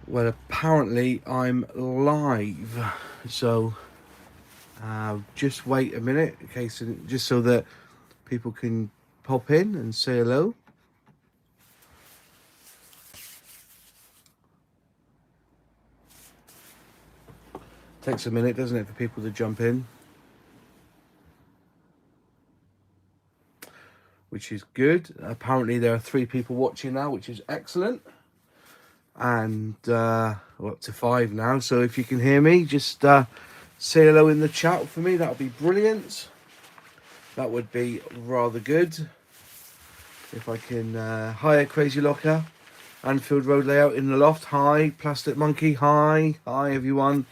Well, apparently I'm live, so just wait a minute, in case, just so that people can pop in and say hello. Takes a minute, doesn't it, for people to jump in, which is good. Apparently there are 3 people watching now, which is excellent, and we're up to 5 now. So if you can hear me, just say hello in the chat for me. That would be brilliant. That would be rather good. If I can, hi Crazy Locker, Anfield Road Layout in the Loft, hi Plastic Monkey, hi everyone,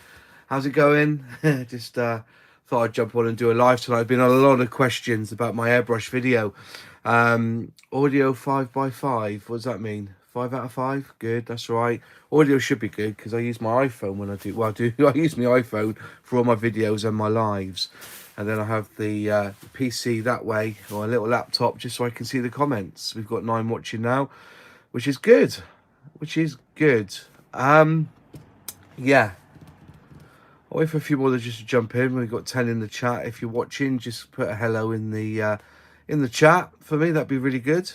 how's it going? Just thought I'd jump on and do a live tonight. Been a lot of questions about my airbrush video. Audio 5x5, what does that mean? 5 out of 5? Good, that's right. Audio should be good because I use my iPhone when I do, well I use my iPhone for all my videos and my lives. And then I have the PC that way, or a little laptop, just so I can see the comments. We've got 9 watching now, which is good. Yeah. I'll wait for a few more to just jump in. We've got 10 in the chat. If you're watching, just put a hello in the chat for me. That'd be really good.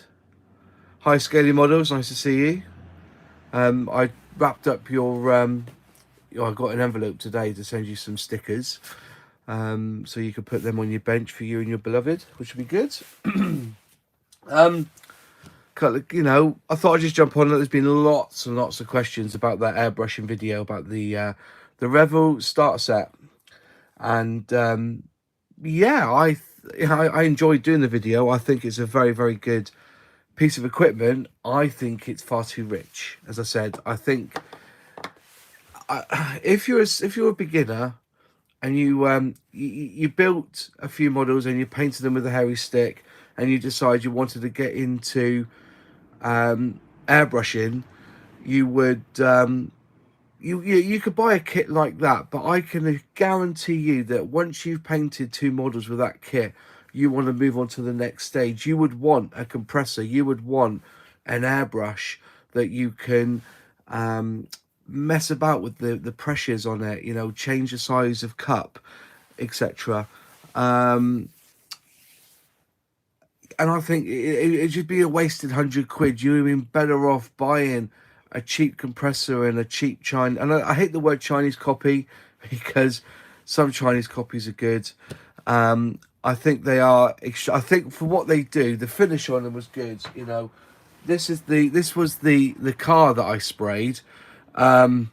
Hi, Scaly Models. Nice to see you. I wrapped up your... I got an envelope today to send you some stickers. So you can put them on your bench for you and your beloved, which would be good. You know, I thought I'd just jump on. There's been lots and lots of questions about that airbrushing video, about the Revel starter set, and yeah, I enjoyed doing the video. I think it's a very, very good piece of equipment. I think it's far too rich. As I said, I think if you're a beginner and you built a few models and you painted them with a hairy stick, and you decide you wanted to get into airbrushing, you would you could buy a kit like that, but I can guarantee you that once you've painted 2 models with that kit, you want to move on to the next stage. You would want a compressor, you would want an airbrush that you can mess about with the pressures on it, you know, change the size of cup, etc. And I think it should be a wasted £100. You'd have been better off buying a cheap compressor and a cheap Chinese. And I hate the word Chinese copy because some Chinese copies are good. I think they are. I think for what they do, the finish on them was good. You know, this was the car that I sprayed. And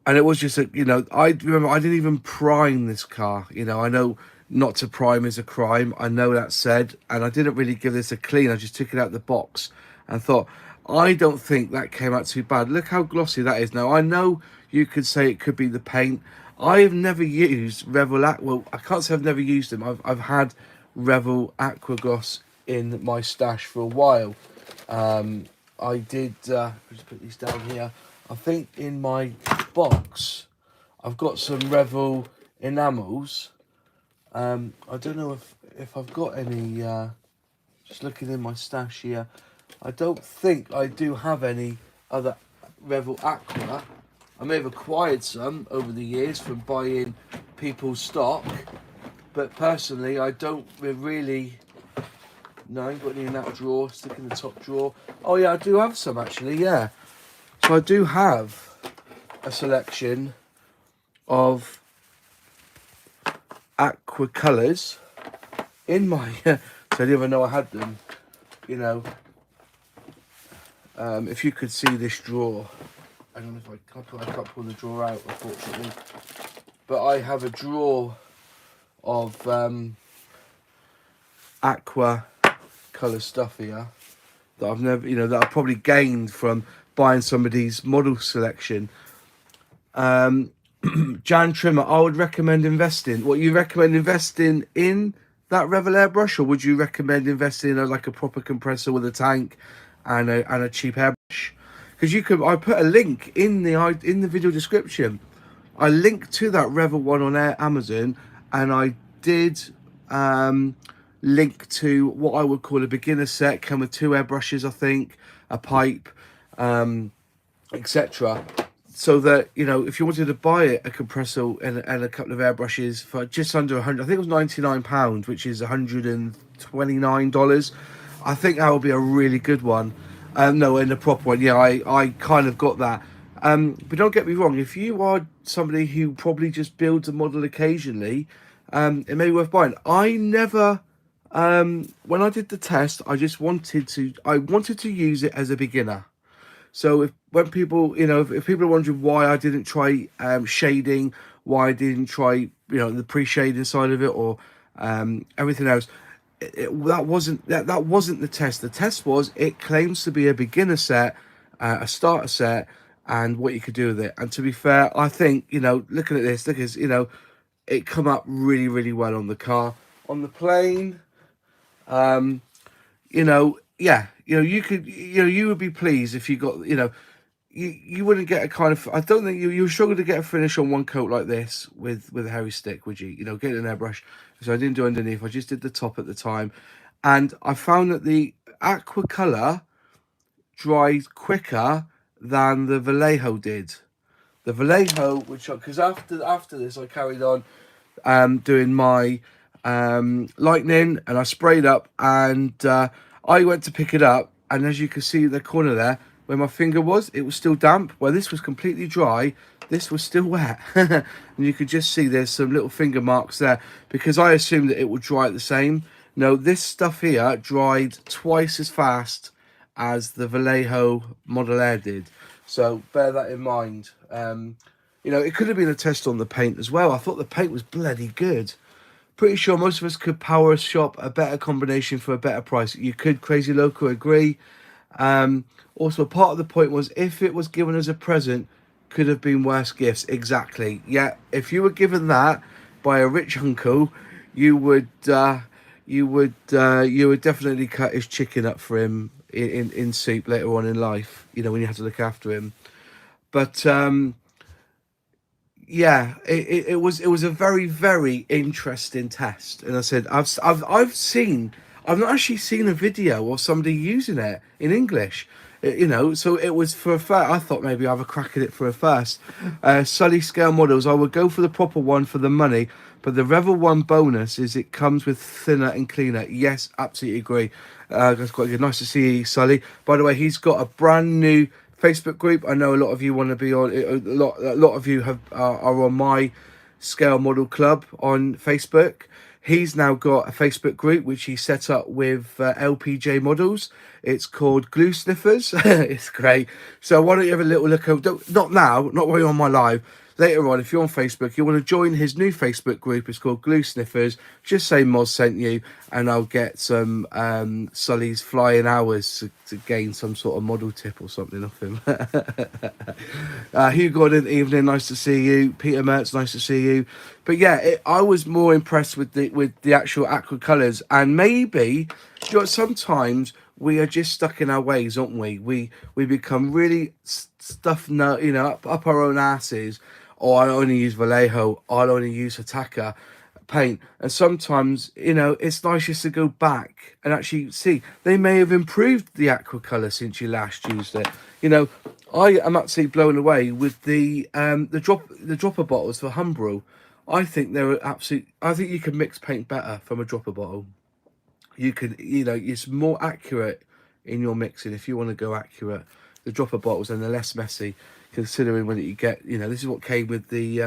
it was just a, you know, I remember I didn't even prime this car. You know, I know not to prime is a crime. I know that said, and I didn't really give this a clean. I just took it out of the box and thought, I don't think that came out too bad. Look how glossy that is now. I know you could say it could be the paint. I've never used Revel Aqua. Well, I can't say I've never used them. I've had Revel Aqua Gloss in my stash for a while. I did, just put these down here. I think in my box, I've got some Revel enamels. I don't know if I've got any, just looking in my stash here. I don't think I do have any other Revel Aqua. I may have acquired some over the years from buying people's stock, but personally I don't really. No, I ain't got any in that drawer. Stick in the top drawer. Oh yeah, I do have some actually, yeah. So I do have a selection of aqua colours in my so I didn't even know I had them, you know. If you could see this drawer, I don't know if I can't pull the drawer out, unfortunately, but I have a drawer of aqua colour stuff here that I've never, you know, that I probably gained from buying somebody's model selection. Jan Trimmer, I would recommend investing. What you recommend investing in that Revel airbrush, or would you recommend investing in like a proper compressor with a tank and a cheap airbrush? Because you could, I put a link in the video description. I linked to that Revel one on Amazon, and I did link to what I would call a beginner set, come with 2 airbrushes, I think, a pipe, etc. So that, you know, if you wanted to buy a compressor and a couple of airbrushes for just under 100, I think it was £99, which is $129. I think that would be a really good one. No, in the proper one, yeah, I kind of got that. But don't get me wrong, if you are somebody who probably just builds a model occasionally, it may be worth buying. I never, when I did the test, I wanted to use it as a beginner. So when people, you know, if people are wondering why I didn't try shading, why I didn't try, you know, the pre-shading side of it, or everything else, that wasn't the test. The test was, it claims to be a beginner set, a starter set, and what you could do with it. And to be fair, I think, you know, looking at this, look, as you know, it come up really, really well on the car, on the plane. You know, yeah, you know, you could, you know, you would be pleased if you got, you know, you wouldn't get a kind of, I don't think you struggle to get a finish on one coat like this with a hairy stick, would you? You know, get an airbrush. So I didn't do underneath, I just did the top at the time. And I found that the aqua color dried quicker than the Vallejo did. The Vallejo, which, because after this I carried on doing my lightning, and I sprayed up, and I went to pick it up, and as you can see in the corner there where my finger was, it was still damp. Well, this was completely dry, this was still wet. And you could just see there's some little finger marks there, because I assumed that it would dry the same. No, this stuff here dried twice as fast as the Vallejo Model Air did, so bear that in mind. You know, it could have been a test on the paint as well. I thought the paint was bloody good. Pretty sure most of us could power shop a better combination for a better price. You could, Crazy Loco, agree. Also, part of the point was, if it was given as a present, could have been worse gifts. Exactly. Yeah, if you were given that by a rich uncle, you would definitely cut his chicken up for him in soup later on in life. You know, when you have to look after him. But yeah, it was a very, very interesting test. And I said, I've not actually seen a video of somebody using it in English. You know, so it was for a first. I thought maybe I'll have a crack at it for a first. Sully scale models, I would go for the proper one for the money, but the Revel 1 bonus is it comes with thinner and cleaner. Yes, absolutely agree. That's quite good. Nice to see you, Sully. By the way, he's got a brand new Facebook group. I know a lot of you want to be on. A lot of you are on my scale model club on Facebook. He's now got a Facebook group which he set up with LPJ models. It's called Glue Sniffers. It's great. So why don't you have a little look over? Not now, not while you're on my live. Later on, if you're on Facebook, you want to join his new Facebook group. It's called Glue Sniffers. Just say Moz sent you, and I'll get some Sully's flying hours to gain some sort of model tip or something off him. Hugh Gordon, evening, nice to see you. Peter Mertz, nice to see you. But yeah, I was more impressed with the actual aqua colours, and maybe, you know, sometimes we are just stuck in our ways, aren't we? We become really stuffed, you know, up our own asses. Oh, I only use Vallejo, I'll only use Hataka paint. And sometimes, you know, it's nice just to go back and actually see they may have improved the aqua color since you last used it. You know, I am absolutely blown away with the dropper bottles for Humbrol. I think they're I think you can mix paint better from a dropper bottle. You can, you know, it's more accurate in your mixing if you want to go accurate. The dropper bottles, and they're less messy, considering when you get, you know, this is what came with the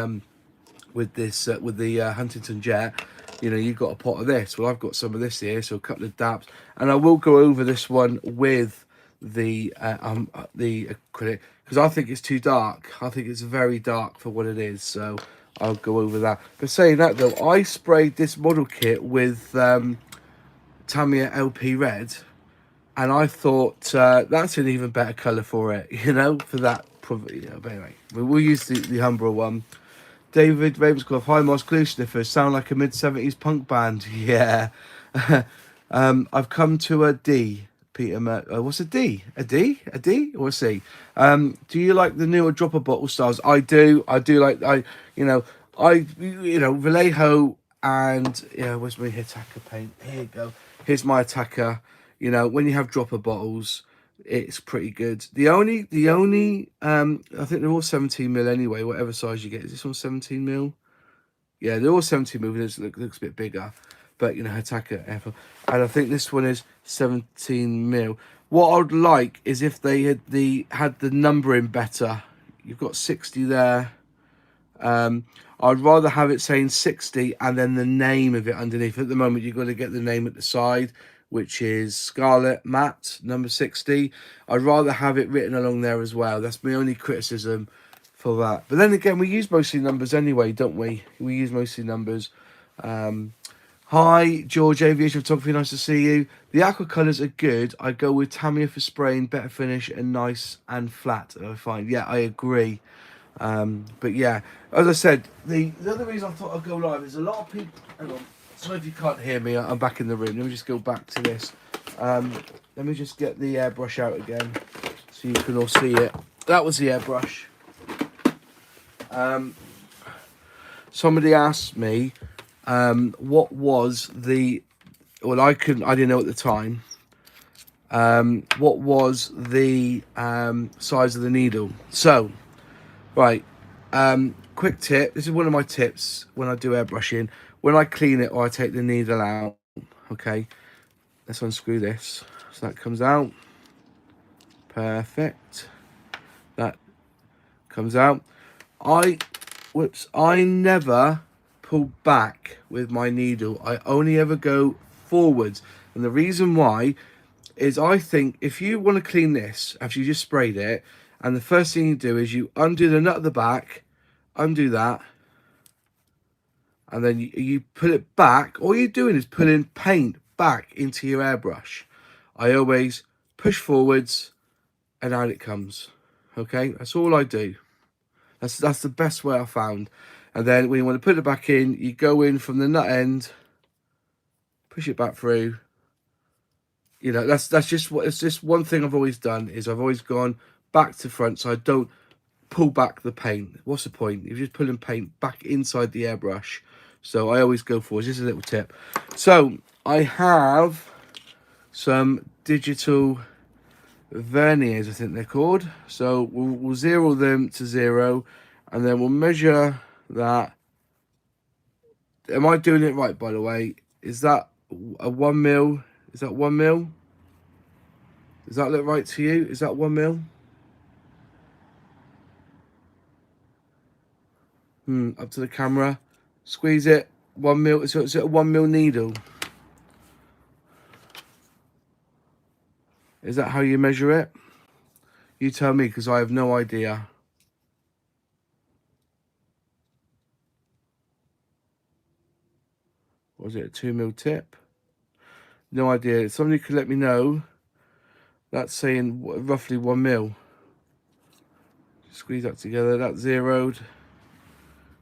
Huntington Jet. You know, you've got a pot of this. Well, I've got some of this here, so a couple of dabs, and I will go over this one with the acrylic, because I think it's too dark. I think it's very dark for what it is, so I'll go over that. But saying that though, I sprayed this model kit with Tamiya LP Red, and I thought that's an even better colour for it, you know, for that. You know, but anyway, we'll use the Humbrol one. David Ravenscroft, hi Moss, Glue Sniffers sound like a mid-70s punk band. Yeah. I've come to a D. Peter what's a D? A D? A D or a C? Do you like the newer dropper bottle styles? I do like, Vallejo, and where's my Hitaka paint? Here you go. Here's my Attacker. You know, when you have dropper bottles, It's pretty good. The only I think they're all 17mm anyway, whatever size you get. Is this one 17mm? Yeah, they're all 17mm. This looks a bit bigger, but you know, Hataka Airfix. And I think this one is 17mm. What I'd like is if they had the numbering better. You've got 60 there. I'd rather have it saying 60 and then the name of it underneath. At the moment, you've got to get the name at the side, which is Scarlet Matte number 60. I'd rather have it written along there as well. That's my only criticism for that. But then again, we use mostly numbers anyway, don't we? We use mostly numbers. Hi, George Aviation Photography, nice to see you. The aqua colours are good. I go with Tamiya for spraying, better finish and nice and flat, I find. Yeah, I agree. But yeah, as I said, the other reason I thought I'd go live is a lot of people. Hang on, sorry if you can't hear me. I'm back in the room. Let me just go back to this. Let me just get the airbrush out again so you can all see it. That was the airbrush. Somebody asked me what was the. Well, I didn't know at the time. What was the size of the needle? So. Right, quick tip. This is one of my tips when I do airbrushing. When I clean it or I take the needle out, okay, let's unscrew this. So that comes out. Perfect. That comes out. I never pull back with my needle. I only ever go forwards. And the reason why is I think if you want to clean this after you just sprayed it, and the first thing you do is you undo the nut at the back, undo that, and then you pull it back. All you're doing is pulling paint back into your airbrush. I always push forwards and out it comes. Okay, that's all I do. That's the best way I found. And then when you want to put it back in, you go in from the nut end, push it back through. You know, that's just what, it's just one thing I've always done is I've always gone back to front, so I don't pull back the paint. What's the point? You're just pulling paint back inside the airbrush. So I always go forward. Just a little tip. So I have some digital verniers, I think they're called. So we'll zero them to 0, and then we'll measure that. Am I doing it right, by the way? Is that a 1mm? Is that 1mm? Does that look right to you? Is that 1mm? Up to the camera. Squeeze it. 1mm. So it's a 1mm needle. Is that how you measure it? You tell me, because I have no idea. Was it a 2mm tip? No idea. Somebody could let me know. That's saying roughly 1mm. Squeeze that together. That's zeroed.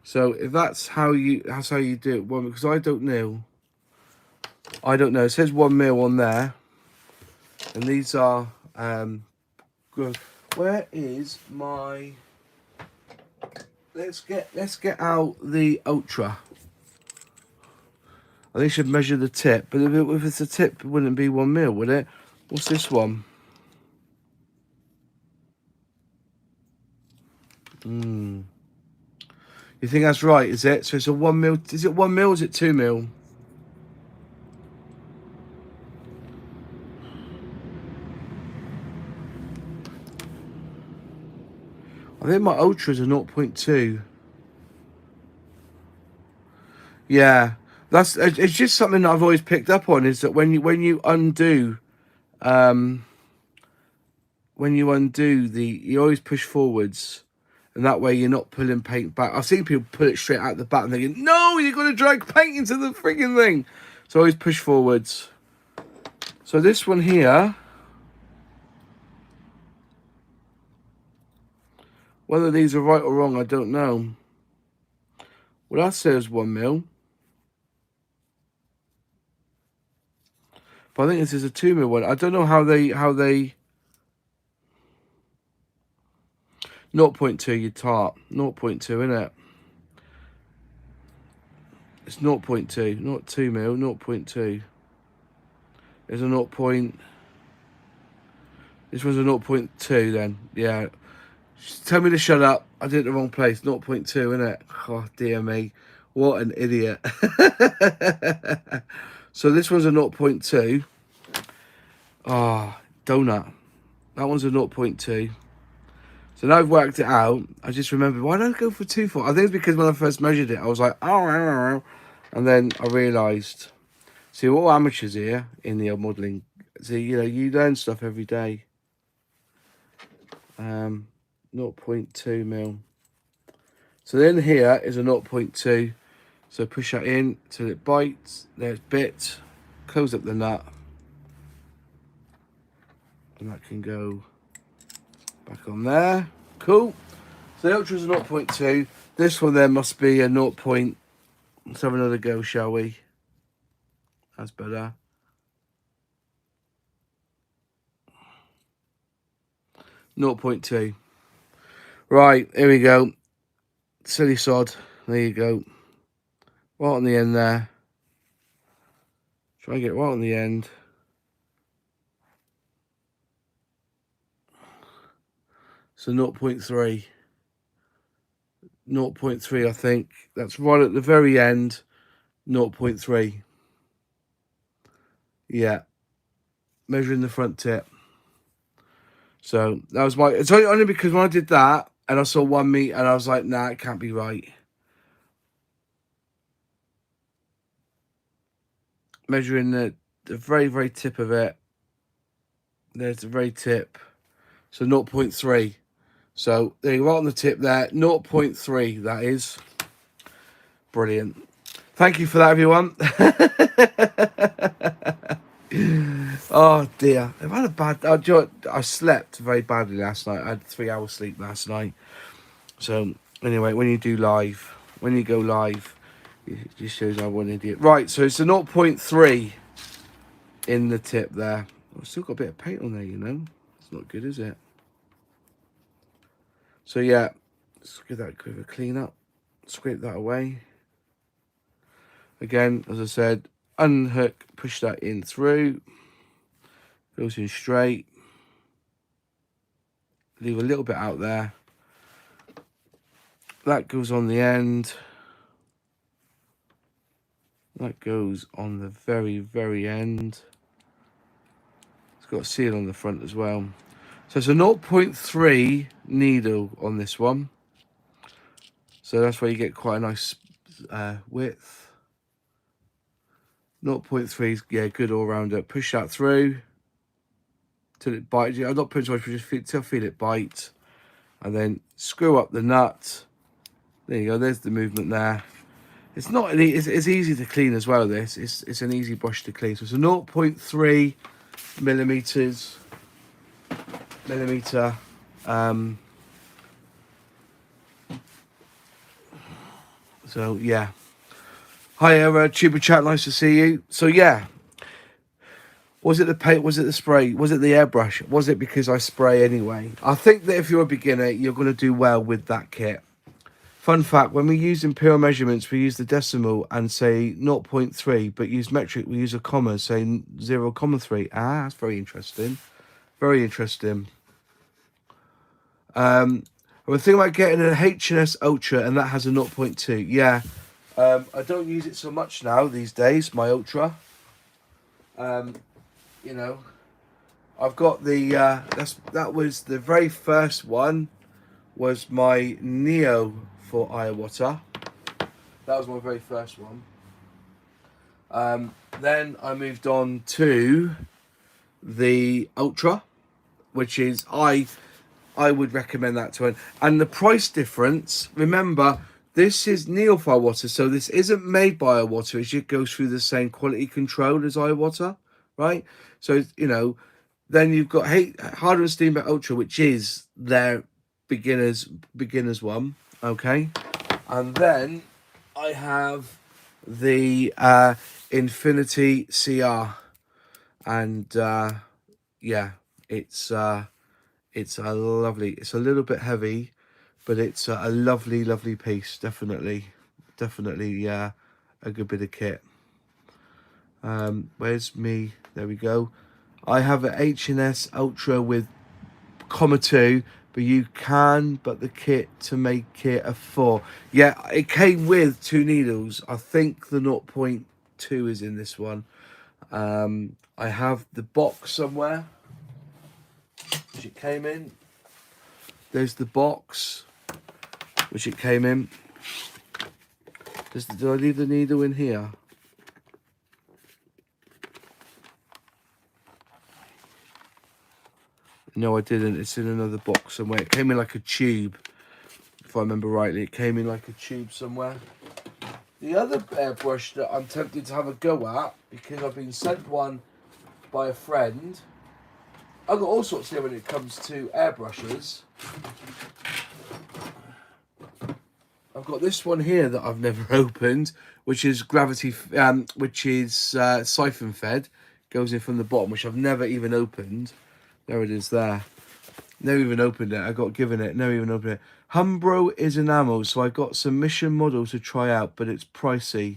So if that's how you do it, because I don't know. I don't know. It says 1mm on there, and these are good. Where is my? Let's get out the Ultra. I think I should measure the tip, but if it's a tip, it wouldn't be 1mm, would it? What's this one? You think that's right, is it? So it's a 1mm. Is it 1mm or is it 2mm? I think my Ultras are 0.2. Yeah, it's just something that I've always picked up on, is that when you undo you always push forwards, and that way you're not pulling paint back. I've seen people pull it straight out the back and thinking, no, you're going to drag paint into the freaking thing. So always push forwards. So this one here, whether these are right or wrong, I don't know. Well, that says 1mm. But I think this is a 2mm one. I don't know how they 0.2, you tart. 0.2, innit? It's 0.2, not 2mm, 0.2. There's a 0. This was a 0.2 then. Yeah. Tell me to shut up. I did it the wrong place. 0.2, innit? Oh, dear me. What an idiot. So this one's a 0.2. Ah, donut. That one's a 0.2. So now I've worked it out. I just remembered, why did I go for 2.4? I think it's because when I first measured it, I was like, oh, and then I realised, see, we're all amateurs here in the modelling. See, you know, you learn stuff every day. 0.2 mil. So then here is a 0.2. So push that in till it bites. There's bit. Close up the nut. And that can go back on there. Cool. So the Ultra's a 0.2. This one there must be a 0. Let's have another go, shall we? That's better. 0.2. Right, here we go. Silly sod. There you go. Right on the end there. Try and get right on the end. So 0.3. 0.3, I think. That's right at the very end. 0.3. Yeah. Measuring the front tip. So that was my... It's only because when I did that and I saw 1 meter and I was like, nah, it can't be right. Measuring the very, very tip of it. There's the very tip. So 0.3. So there you go, right on the tip there. 0.3, that is. Brilliant. Thank you for that, everyone. Oh, dear. I've had a bad... I slept very badly last night. I had 3 hours sleep last night. So, anyway, when you do live, when you go live, it just shows I'm one idiot. Right, so it's a 0.3 in the tip there. I've still got a bit of paint on there, you know. It's not good, is it? So, yeah, let's give that a clean up. Scrape that away. Again, as I said, unhook, push that in through. Goes in straight. Leave a little bit out there. That goes on the end. That goes on the very, very end. It's got a seal on the front as well. So it's a 0.3 needle on this one. So that's where you get quite a nice width. 0.3 is, yeah, good all rounder. Push that through till it bites. I'm not putting too much, but just feel it bite. And then screw up the nut. There you go, there's the movement there. It's not it's easy to clean as well, this. It's an easy brush to clean. So it's a 0.3 millimeter. So yeah. Hi, Tuber Chat, nice to see you. So yeah. Was it the paint? Was it the spray? Was it the airbrush? Was it because I spray anyway? I think that if you're a beginner, you're going to do well with that kit. Fun fact, when we use imperial measurements, we use the decimal and say 0.3, but use metric, we use a comma, say 0.3. Ah, that's very interesting. Very interesting. I was thinking about getting an H&S Ultra, and that has a 0.2. Yeah. I don't use it so much now these days, my Ultra. You know, I've got the, that was the very first one, was my Neo for Iwata. That was my very first one. Then I moved on to the Ultra, which is, I would recommend that to anyone. And the price difference, remember, this is Neo for Iwata, so this isn't made by Iwata. It just goes through the same quality control as Iwata, right? So, you know, then you've got Harder & Steamboat Ultra, which is their beginners one, okay? And then I have the Infinity CR, and yeah, it's a lovely, it's a little bit heavy, but it's a lovely piece. Definitely a good bit of kit. Where's me? There we go. I have an H&S Ultra with 2, but you can, but the kit to make it a 4. Yeah, it came with 2 needles. I think the 0.2 is in this one. I have the box somewhere, which it came in. There's the box, which it came in. Did I leave the needle in here? No, I didn't. It's in another box somewhere. It came in like a tube, if I remember rightly. It came in like a tube somewhere. The other airbrush that I'm tempted to have a go at, because I've been sent one by a friend. I've got all sorts here when it comes to airbrushes. I've got this one here that I've never opened, which is siphon fed. Goes in from the bottom, which I've never even opened. There it is there. Never even opened it. I got given it. Never even opened it. Humbrol is enamel, so I got some mission models to try out, but it's pricey.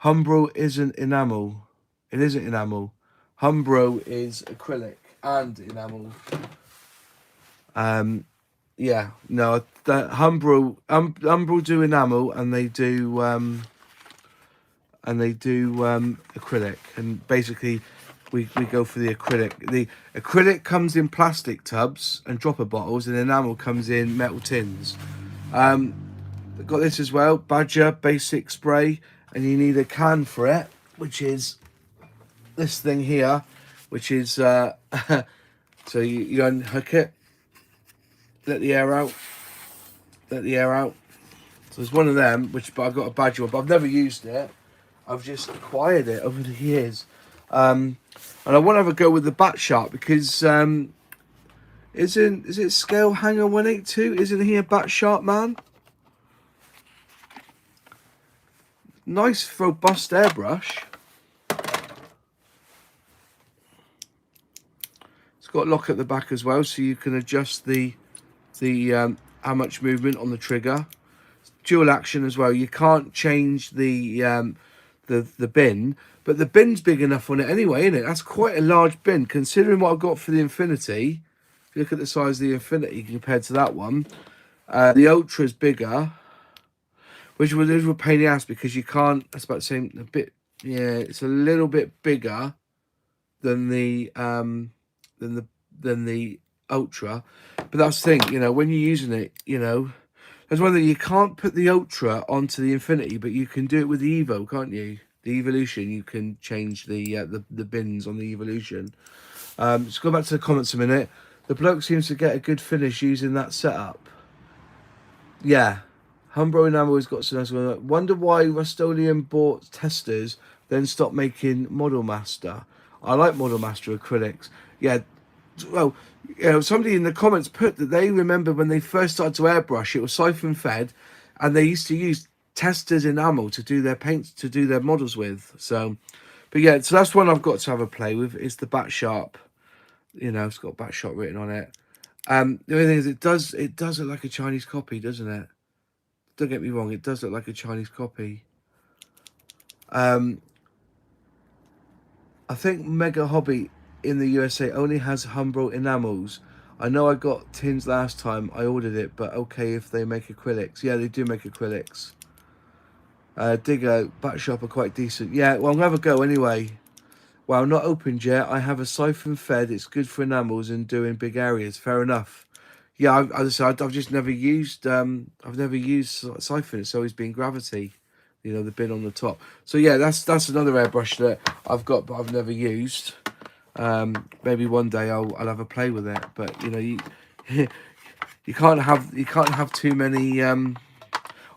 Humbrol isn't enamel. It isn't enamel. Humbrol is acrylic and enamel. Yeah, no, Humbrol do enamel, and they do acrylic, and basically we go for the acrylic. The acrylic comes in plastic tubs and dropper bottles, and enamel comes in metal tins. Got this as well, Badger basic spray, and you need a can for it, which is this thing here, which is so you unhook it, let the air out. So there's one of them, but I've got a Badger one, but I've never used it. I've just acquired it over the years. And I want to have a go with the Bat Sharp, because is it Scale Hanger 182? Isn't he a Bat Sharp man? Nice robust airbrush. It's got a lock at the back as well, so you can adjust the how much movement on the trigger. It's dual action as well. You can't change the bin, but the bin's big enough on it anyway, isn't it? That's quite a large bin, considering what I've got for the Infinity. If you look at the size of the Infinity compared to that one, the Ultra is bigger, which was a pain in the ass, because you can't. That's about the same. A bit, yeah. It's a little bit bigger than the Ultra, but that's the thing. You know, when you're using it, you know, there's one thing, you can't put the Ultra onto the Infinity, but you can do it with the Evo, can't you? The Evolution, you can change the bins on the Evolution. Let's go back to the comments a minute. The bloke seems to get a good finish using that setup. Yeah, Humbrol enamel has got some nice one. Wonder why Rust-Oleum bought testers, then stopped making Model Master. I like Model Master acrylics. Yeah, well, you know, somebody in the comments put that they remember when they first started to airbrush, it was siphon fed, and they used to use testers enamel to do their paints, to do their models with. So, but yeah, so that's one I've got to have a play with. It's the Bat Sharp. You know, it's got Bat Sharp written on it. The only thing is, it does look like a Chinese copy, doesn't it? Don't get me wrong, it does look like a Chinese copy. I think Mega Hobby in the USA only has Humbrol enamels. I know I got tins last time I ordered it, but okay if they make acrylics. Yeah, they do make acrylics. Digger, Bat Shop are quite decent. Yeah, well, I'm going to have a go anyway. Well, not opened yet. I have a siphon fed. It's good for enamels and doing big areas. Fair enough. Yeah, as I said, I've just never used. I've never used siphon. It's always been gravity. You know, the bin on the top. So yeah, that's another airbrush that I've got, but I've never used. Maybe one day I'll have a play with it. But you know, you can't have too many. I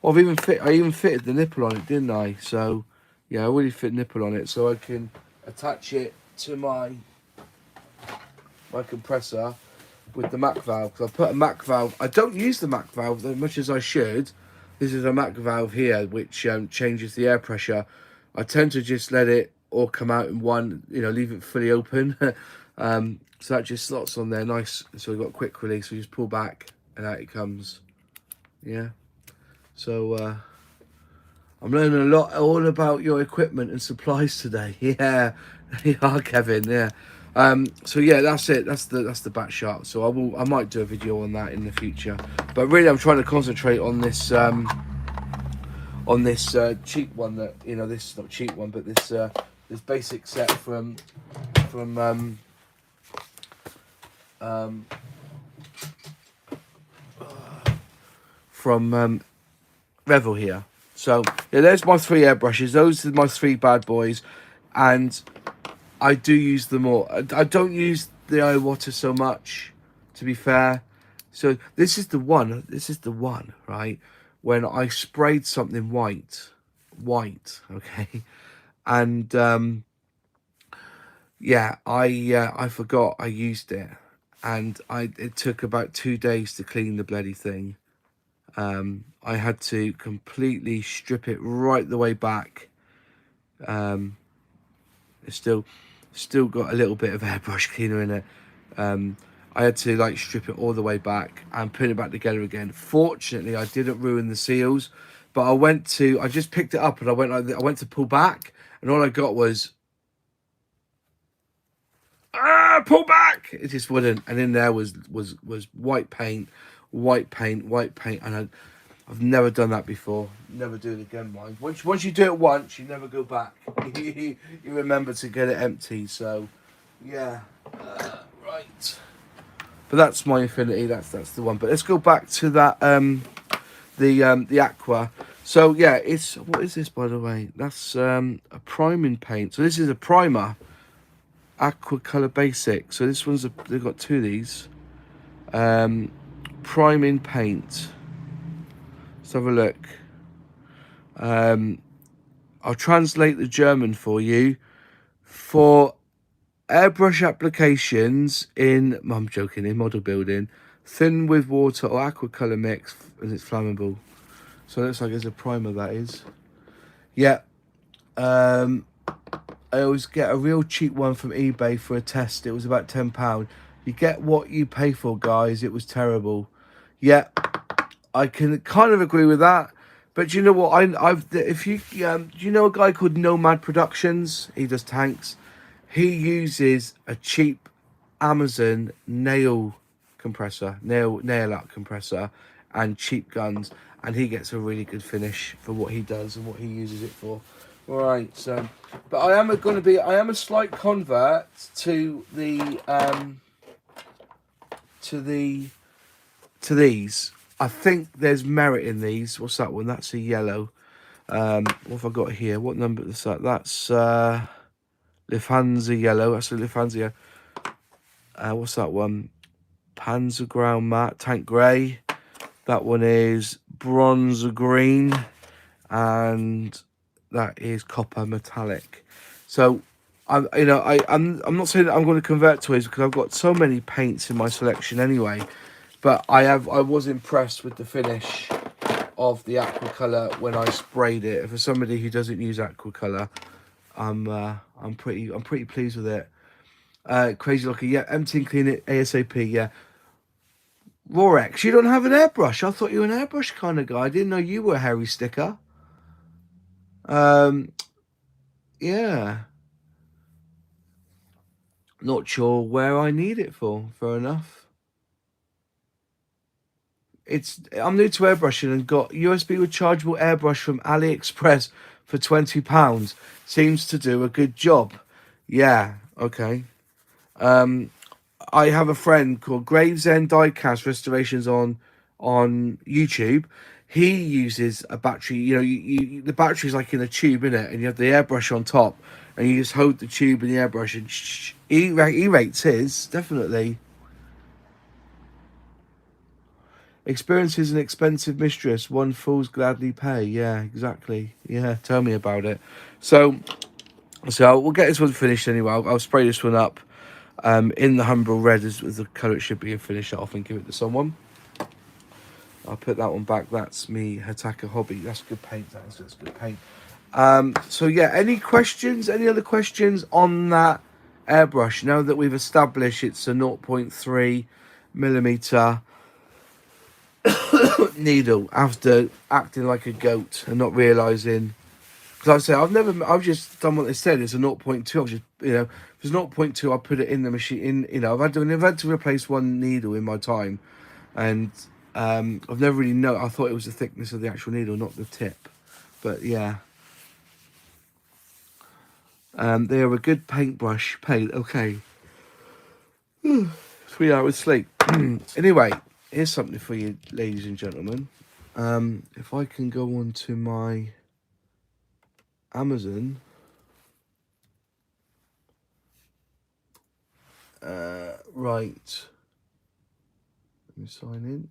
even fitted the nipple on it, didn't I? So yeah, I already fit nipple on it, so I can attach it to my compressor with the Mac valve, because I put a Mac valve. I don't use the Mac valve as much as I should. This is a Mac valve here, which changes the air pressure. I tend to just let it all come out in one, you know, leave it fully open. So that just slots on there nice. So we've got quick release. We just pull back and out it comes. Yeah. So I'm learning a lot all about your equipment and supplies today. Yeah, you are, Kevin. Yeah. So yeah, that's it. That's the bat shot. So I might do a video on that in the future. But really, I'm trying to concentrate on this cheap one that, you know, this is not cheap one, but this basic set from um, Revel here. So yeah, there's my 3 airbrushes. Those are my 3 bad boys, and I do use them all. I don't use the Iwater so much, to be fair. So this is the one. This is the one, right? When I sprayed something white, okay, and yeah, I forgot I used it, and it took about 2 days to clean the bloody thing. I had to completely strip it right the way back. It's still got a little bit of airbrush cleaner in it. I had to like strip it all the way back and put it back together again. Fortunately, I didn't ruin the seals, but I just picked it up and I went to pull back, and all I got was pull back. It just wouldn't, and in there was white paint, and I've never done that before. Never do it again, mind. Once you do it once, you never go back. You remember to get it empty. So, yeah, right. But that's my Infinity. That's the one. But let's go back to that the Aqua. So yeah, what is this, by the way? That's a priming paint. So this is a primer, Aqua Color Basic. So this one's they've got 2 of these. Priming paint. Let's have a look. I'll translate the German for you. For airbrush applications in model building, thin with water or aqua color mix, and it's flammable. So it looks like there's a primer, that is. Yeah. I always get a real cheap one from eBay for a test. It was about £10. You get what you pay for, guys. It was terrible. Yeah, I can kind of agree with that. But you know what? If you do you know a guy called Nomad Productions? He does tanks. He uses a cheap Amazon nail art compressor, and cheap guns, and he gets a really good finish for what he does and what he uses it for. Right, so, but I am a slight convert to these. I think there's merit in these. What's that one? That's a yellow. What have I got here? What number is that? That's Lufthansa yellow. That's a Lufthansa. What's that one? Panzer Ground Matte Tank Grey. That one is Bronze Green, and that is Copper Metallic. So I'm not saying that I'm going to convert to these because I've got so many paints in my selection anyway. But I was impressed with the finish of the aqua color when I sprayed it. For somebody who doesn't use aqua color, I'm pretty pleased with it. Crazy Lucky, yeah, empty and clean it ASAP, yeah. Rorex, you don't have an airbrush. I thought you were an airbrush kind of guy. I didn't know you were a Harry Sticker. Yeah. Not sure where I need it for. Fair enough. I'm new to airbrushing and got USB rechargeable airbrush from AliExpress for £20. Seems to do a good job. Yeah, okay. I have a friend called Gravesend Diecast Restorations on YouTube. He uses a battery. You know, the battery's like in a tube, in it, and you have the airbrush on top, and you just hold the tube and the airbrush, and he rates his definitely. Experience is an expensive mistress. One fools gladly pay. Yeah, exactly. Yeah, tell me about it. So we'll get this one finished anyway. I'll spray this one up in the Humbrol red as the colour it should be, and finish it off and give it to someone. I'll put that one back. That's me Hataka Hobby. That's good paint. That's good paint. So yeah, any questions? Any other questions on that airbrush? Now that we've established it's a 0.3mm needle, after acting like a goat and not realising Because I say I've just done what they said. It's a 0.2. I've just, you know, if it's 0.2, I put it in the machine. I've had to replace one needle in my time, and I've never really known. I thought it was the thickness of the actual needle, not the tip. But yeah, they are a good paintbrush paint. Okay, 3 hours sleep. Anyway, here's something for you, ladies and gentlemen. If I can go on to my Amazon. Right. Let me sign in.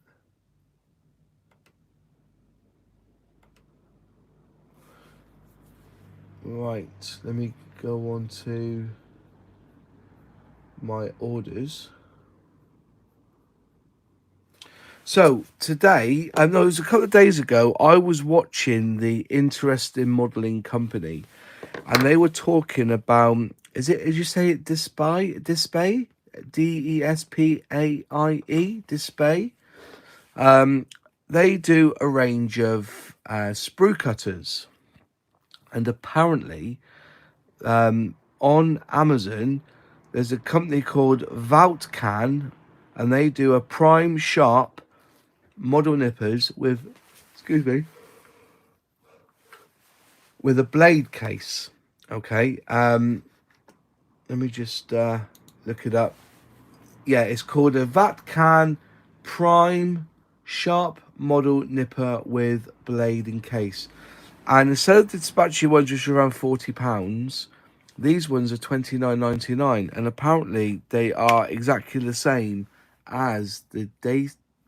Right. Let me go on to my orders. So today, no, it was a couple of days ago, I was watching the Interesting Modelling Company, and they were talking about, did you say it Display? Despaie? Display? They do a range of sprue cutters, and apparently on Amazon there's a company called Vautcan, and they do a prime sharp model nippers with, excuse me, with a blade case. Okay, let me just look it up. Yeah, it's called a Vautcan prime sharp model nipper with blade and case. And instead of the dispatchy ones, which are around £40, these ones are $29.99, and apparently they are exactly the same as the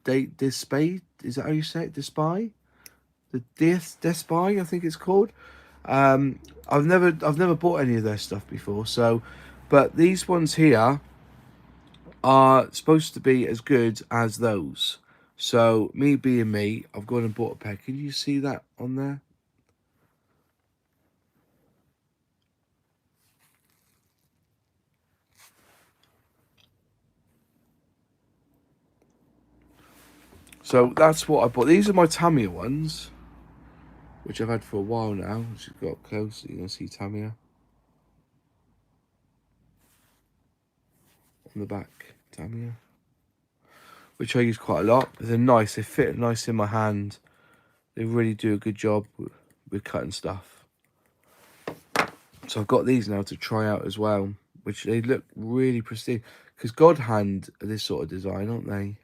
Display. Is that how you say it? Display? The Display, I think it's called. I've never bought any of their stuff before, so, but these ones here are supposed to be as good as those. So me being me, I've gone and bought a pair. Can you see that on there? So that's what I bought. These are my Tamiya ones, which I've had for a while now. Just got up close, you can see Tamiya on the back. Tamiya, which I use quite a lot. They're nice. They fit nice in my hand. They really do a good job with cutting stuff. So I've got these now to try out as well, which they look really pristine. Because God hand are this sort of design, aren't they?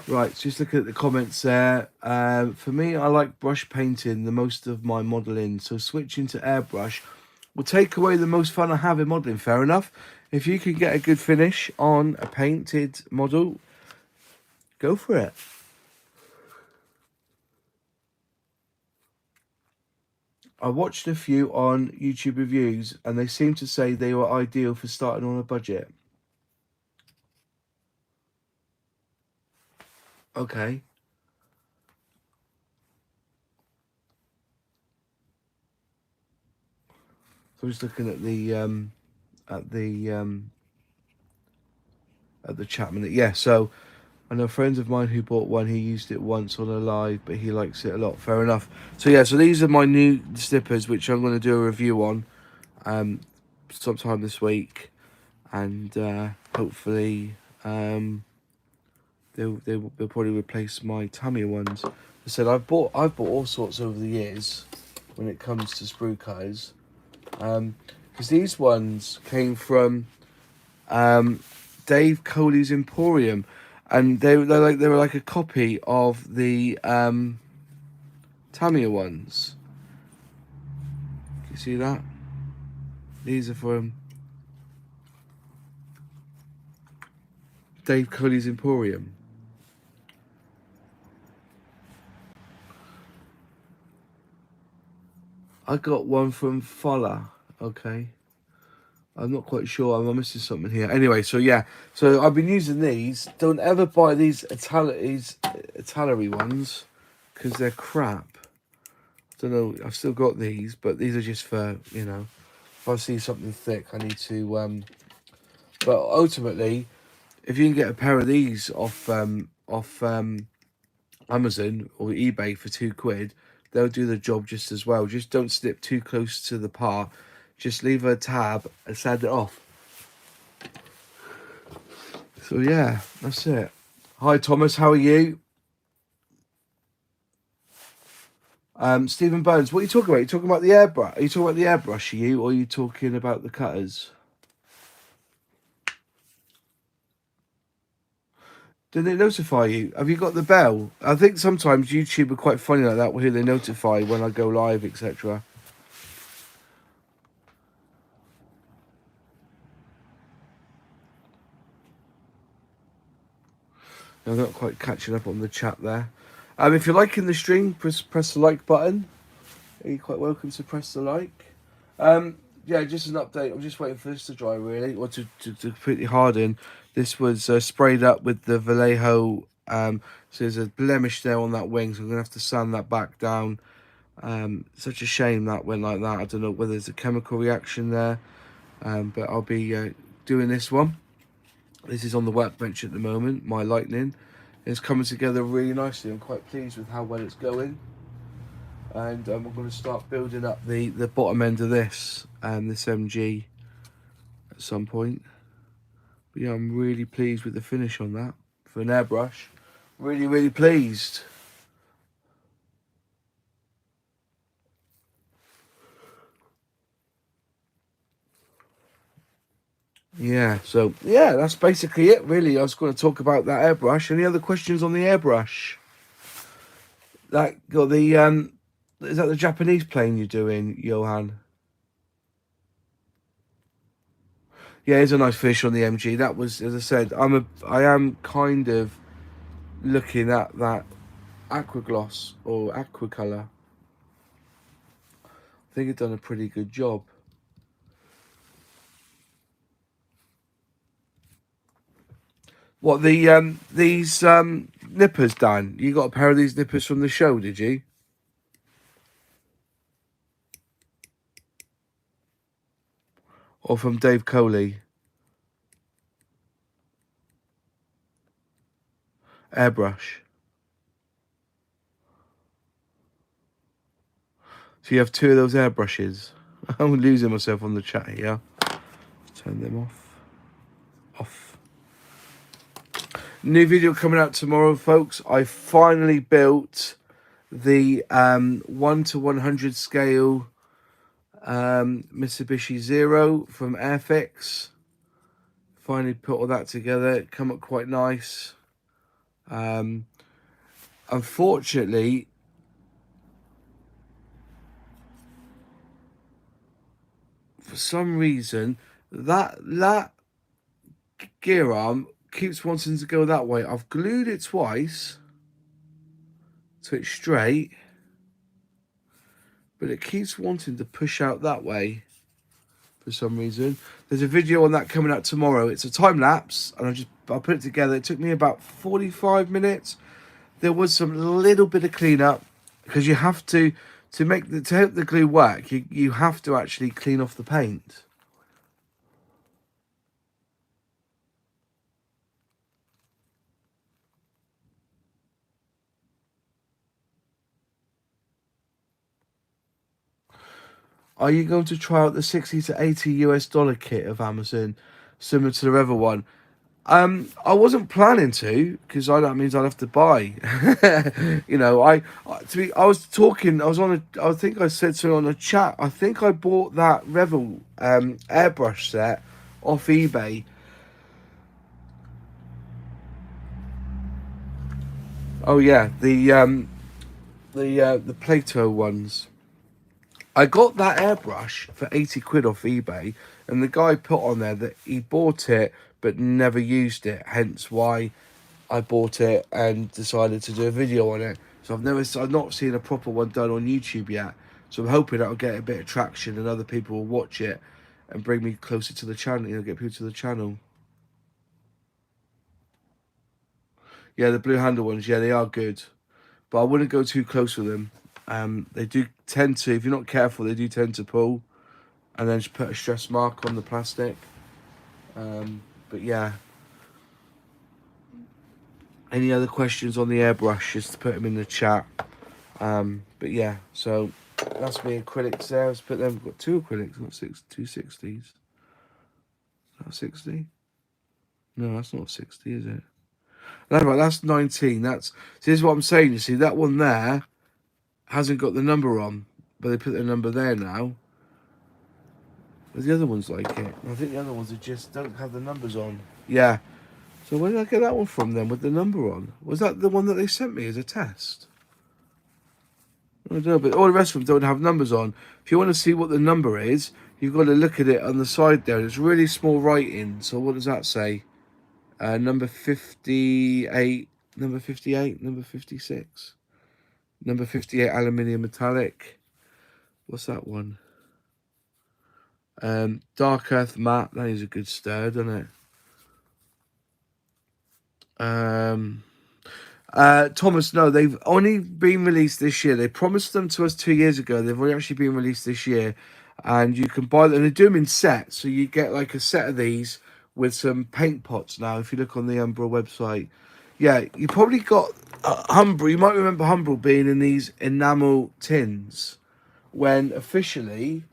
Right, just looking at the comments there. For me, I like brush painting the most of my modelling, so switching to airbrush will take away the most fun I have in modelling. Fair enough. If you can get a good finish on a painted model, go for it. I watched a few on YouTube reviews, and they seem to say they were ideal for starting on a budget. Okay. So I'm just looking at the Chapman. Yeah, so I know friends of mine who bought one. He used it once on a live, but he likes it a lot. Fair enough. So yeah, so these are my new snippers, which I'm going to do a review on sometime this week, and hopefully they'll probably replace my Tamiya ones. I said I've bought all sorts over the years when it comes to sprue cutters, because these ones came from Dave Coley's Emporium, and they were like a copy of the Tamiya ones. Can you see that? These are from Dave Coley's Emporium. I got one from Folla. Okay. I'm not quite sure. I'm missing something here. Anyway, so yeah. So I've been using these. Don't ever buy these Atari ones, because they're crap. don't know. I've still got these, but these are just for, you know, if I see something thick, I need to. But ultimately, if you can get a pair of these off Amazon or eBay for £2, they'll do the job just as well. Just don't snip too close to the part. Just leave a tab and sand it off. So yeah, that's it. Hi Thomas, how are you? Stephen Burns, what are you talking about? Are you talking about the airbrush? Are you talking about the airbrush, or are you talking about the cutters? Did it notify you? Have you got the bell? I think sometimes YouTube are quite funny like that, where they notify when I go live, etc. I'm not quite catching up on the chat there. If you're liking the stream, press the like button. You're quite welcome to press the like. Yeah, just an update. I'm just waiting for this to dry, really, or to completely harden. This was sprayed up with the Vallejo. So there's a blemish there on that wing, so I'm going to have to sand that back down. Such a shame that went like that. I don't know whether there's a chemical reaction there, but I'll be doing this one. This is on the workbench at the moment. My lightning is coming together really nicely. I'm quite pleased with how well it's going. And I'm going to start building up the bottom end of this MG at some point. But yeah, I'm really pleased with the finish on that for an airbrush. Really pleased. Yeah, so yeah, that's basically it really. I was going to talk about that airbrush. Any other questions on the airbrush? That got the is that the Japanese plane you're doing, Johan? Yeah, it's a nice fish on the MG. That was, as I said, I am kind of looking at that aqua gloss or aqua color. I think it's done a pretty good job. What these nippers, Dan? You got a pair of these nippers from the show, did you? Or from Dave Coley? Airbrush. So you have two of those airbrushes. I'm losing myself on the chat here. Turn them off. Off. New video coming out tomorrow, folks. I finally built the 1 to 100 scale Mitsubishi Zero from Airfix. Finally put all that together. It come up quite nice. Unfortunately, for some reason, that gear arm keeps wanting to go that way. I've glued it twice so it's straight, but it keeps wanting to push out that way for some reason. There's a video on that coming out tomorrow. It's a time lapse, and I put it together. It took me about 45 minutes. There was some little bit of cleanup because you have to help the glue work. You have to actually clean off the paint. Are you going to try out the 60 to 80 US dollar kit of Amazon, similar to the other one? I wasn't planning to, because that means I'd have to buy. You know, I think I said so on a chat. I think I bought that Revel airbrush set off eBay. Oh yeah, the Plato ones. I got that airbrush for 80 quid off eBay, and the guy put on there that he bought it but never used it, hence why I bought it and decided to do a video on it. So I've not seen a proper one done on YouTube yet. So I'm hoping that'll get a bit of traction and other people will watch it and bring me closer to the channel, get people to the channel. Yeah, the blue handle ones, yeah, they are good. But I wouldn't go too close with them. They do tend to, if you're not careful, they do tend to pull, and then just put a stress mark on the plastic. But yeah. Any other questions on the airbrush, just to put them in the chat. But yeah, so that's me acrylics there. Let's put them. We've got 2 acrylics, not 2 60s. Is that 60? No, that's not 60, is it? No, right, that's 19. That's, see, this is what I'm saying. You see, that one there hasn't got the number on, but they put the number there now. But the other ones like it. I think the other ones are just don't have the numbers on. Yeah. So where did I get that one from then with the number on? Was that the one that they sent me as a test? I don't know, but all the rest of them don't have numbers on. If you want to see what the number is, you've got to look at it on the side there. It's really small writing. So what does that say? Number 58, number 58, number 56, number 58 aluminium metallic. What's that one? Dark earth matte. That is a good stir, doesn't it? Thomas, no, they've only been released this year. They promised them to us 2 years ago. They've only actually been released this year, and you can buy them. They do them in sets, so you get like a set of these with some paint pots. Now, if you look on the Humbrol website, yeah, you probably got Humbrol. You might remember Humbrol being in these enamel tins, when officially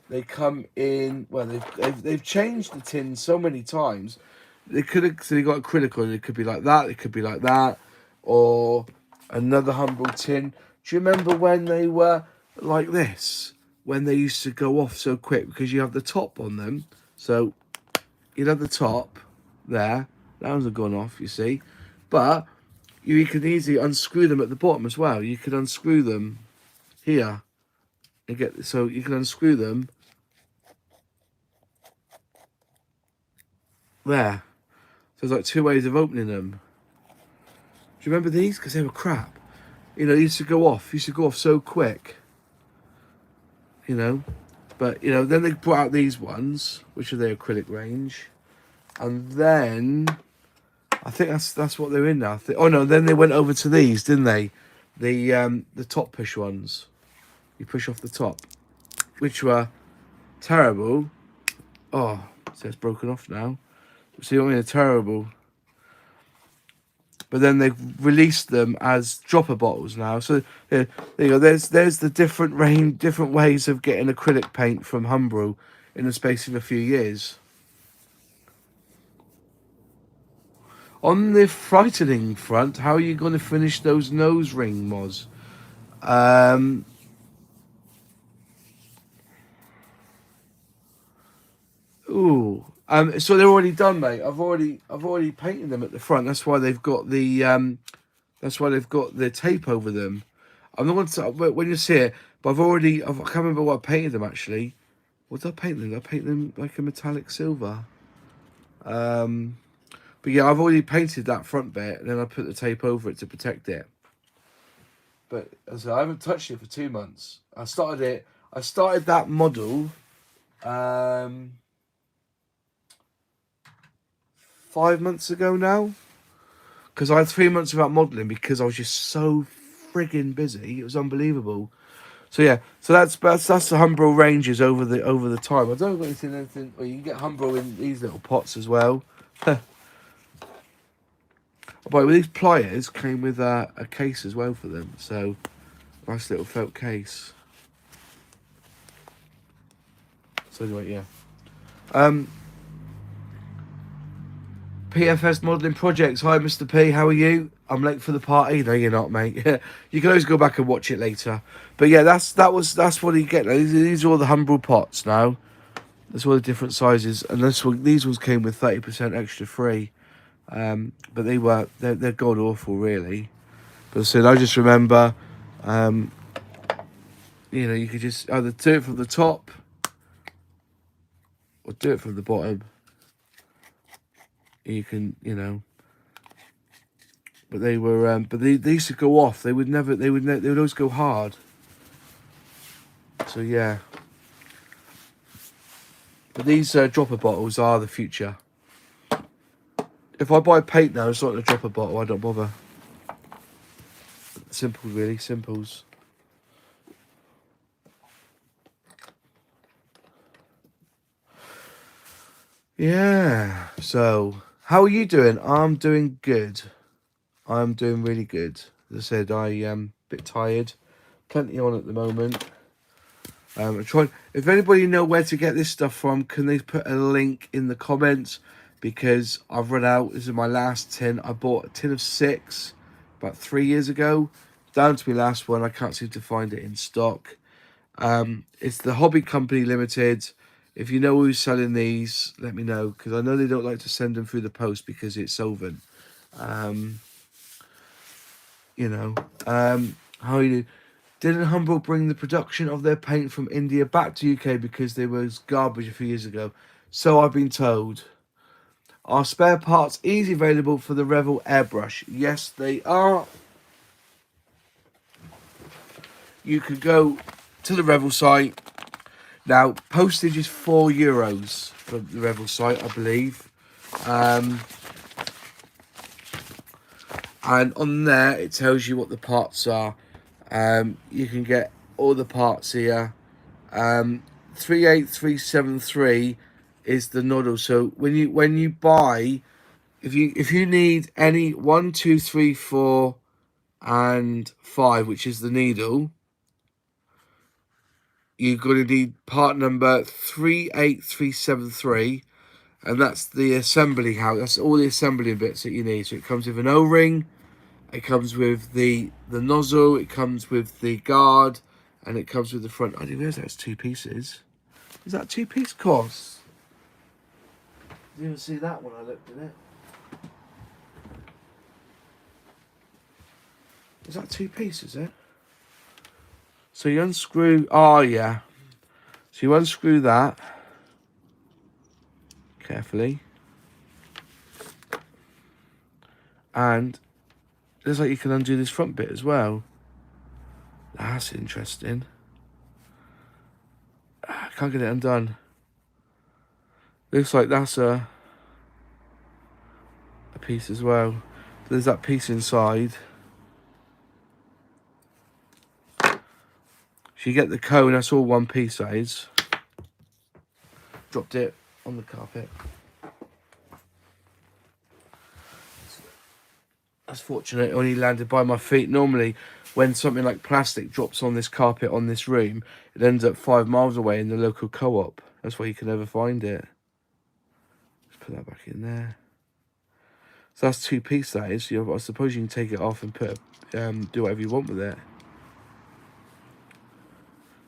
they come in. Well, they've changed the tin so many times. They could have, so they got acrylic on it. It could be like that. It could be like that, or another Humbrol tin. Do you remember when they were like this? When they used to go off so quick because you have the top on them. So you'd have the top there. That one's gone off, you see. But you can easily unscrew them at the bottom as well. You can unscrew them here and get, so you can unscrew them there. So there's like 2 ways of opening them. Do you remember these? Because they were crap. You know, they used to go off. Used to go off so quick. You know. But, you know, then they brought out these ones, which are the acrylic range. And then, I think that's what they're in now. Oh, no, then they went over to these, didn't they? The top push ones. You push off the top. Which were terrible. Oh, so it's broken off now. See what I mean? They're terrible. But then they've released them as dropper bottles now. So yeah, there you go. There's the different range, different ways of getting acrylic paint from Humbrol in the space of a few years. On the frightening front, how are you going to finish those nose ring mods? So they're already done, mate. I've already painted them at the front. That's why they've got the tape over them. I'm not going to, when you see it, but I can't remember what I painted them actually. What did I paint them? Did I paint them like a metallic silver? But yeah, I've already painted that front bit, and then I put the tape over it to protect it. But as I haven't touched it for 2 months. I started that model 5 months ago now, because I had 3 months without modelling because I was just so friggin' busy. It was unbelievable. So yeah, so that's the Humbrol ranges over the time. I don't know if anything. Well, you can get Humbrol in these little pots as well. But these pliers came with a case as well for them. So nice little felt case. So anyway, yeah. PFS modelling projects. Hi, Mr. P. How are you? I'm late for the party. No, you're not, mate. You can always go back and watch it later. But yeah, that's what you get. These are all the Humbrol pots now. That's all the different sizes, and these ones came with 30% extra free. But they're god awful, really. But I just remember, you know, you could just either do it from the top or do it from the bottom. You can, you know. But they were, they used to go off. They would always go hard. So yeah. But these dropper bottles are the future. If I buy paint now, it's not a dropper bottle. I don't bother. Simple, really, simples. Yeah. So, how are you doing? I'm doing good. I'm doing really good. As I said, I am a bit tired. Plenty on at the moment. I'm trying. If anybody know where to get this stuff from, can they put a link in the comments? Because I've run out. This is my last tin. I bought a tin of 6 about 3 years ago. Down to my last one. I can't seem to find it in stock. It's the Hobby Company Limited. If you know who's selling these, let me know, because I know they don't like to send them through the post because it's solvent. You know, how you didn't Humbrol bring the production of their paint from India back to UK because they was garbage a few years ago? So I've been told. Are spare parts easily available for the Revel airbrush? Yes, they are. You could go to the Revel site. Now, postage is €4 for the Revel site, I believe. And on there, it tells you what the parts are. You can get all the parts here. 38373 is the nozzle. So when you buy, if you need any 1, 2, 3, 4, and 5, which is the needle, you're going to need part number 38373, and that's the assembly house. That's all the assembling bits that you need. So it comes with an O-ring, it comes with the nozzle, it comes with the guard, and it comes with the front. I didn't realise that's 2 pieces. Is that 2-piece course? Didn't even see that when I looked at it. Is that 2 pieces, is it? So you unscrew, oh yeah. So you unscrew that carefully. And it looks like you can undo this front bit as well. That's interesting. I can't get it undone. Looks like that's a piece as well. There's that piece inside. So you get the cone, that's all one piece, that is. Dropped it on the carpet. That's fortunate, it only landed by my feet. Normally, when something like plastic drops on this carpet on this room, it ends up 5 miles away in the local co-op. That's why you can never find it. Let's put that back in there. So that's 2-piece, that is. I suppose you can take it off and put do whatever you want with it.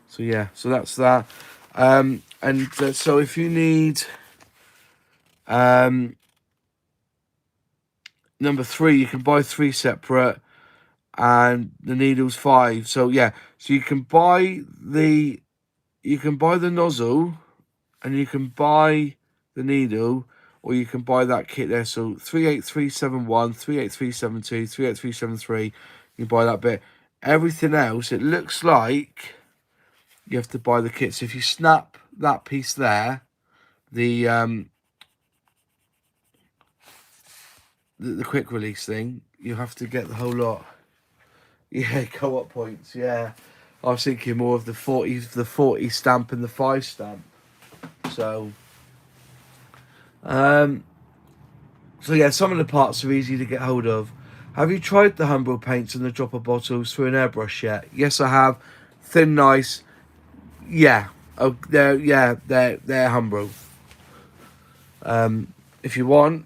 So yeah, so that's that. So if you need number 3, you can buy 3 separate, and the needle's 5. So yeah, so you can buy the nozzle, and you can buy the needle, or you can buy that kit there. So 38371, 38372, 38373. You can buy that bit. Everything else, it looks like you have to buy the kit. So if you snap that piece there, the quick release thing, you have to get the whole lot. Yeah, co-op points. Yeah, I was thinking more of the 40 stamp and the 5 stamp. So, so yeah, some of the parts are easy to get hold of. Have you tried the Humbrol paints and the dropper bottles through an airbrush yet? Yes, I have. Thin, nice. Yeah. Oh, they're Humbrol. If you want,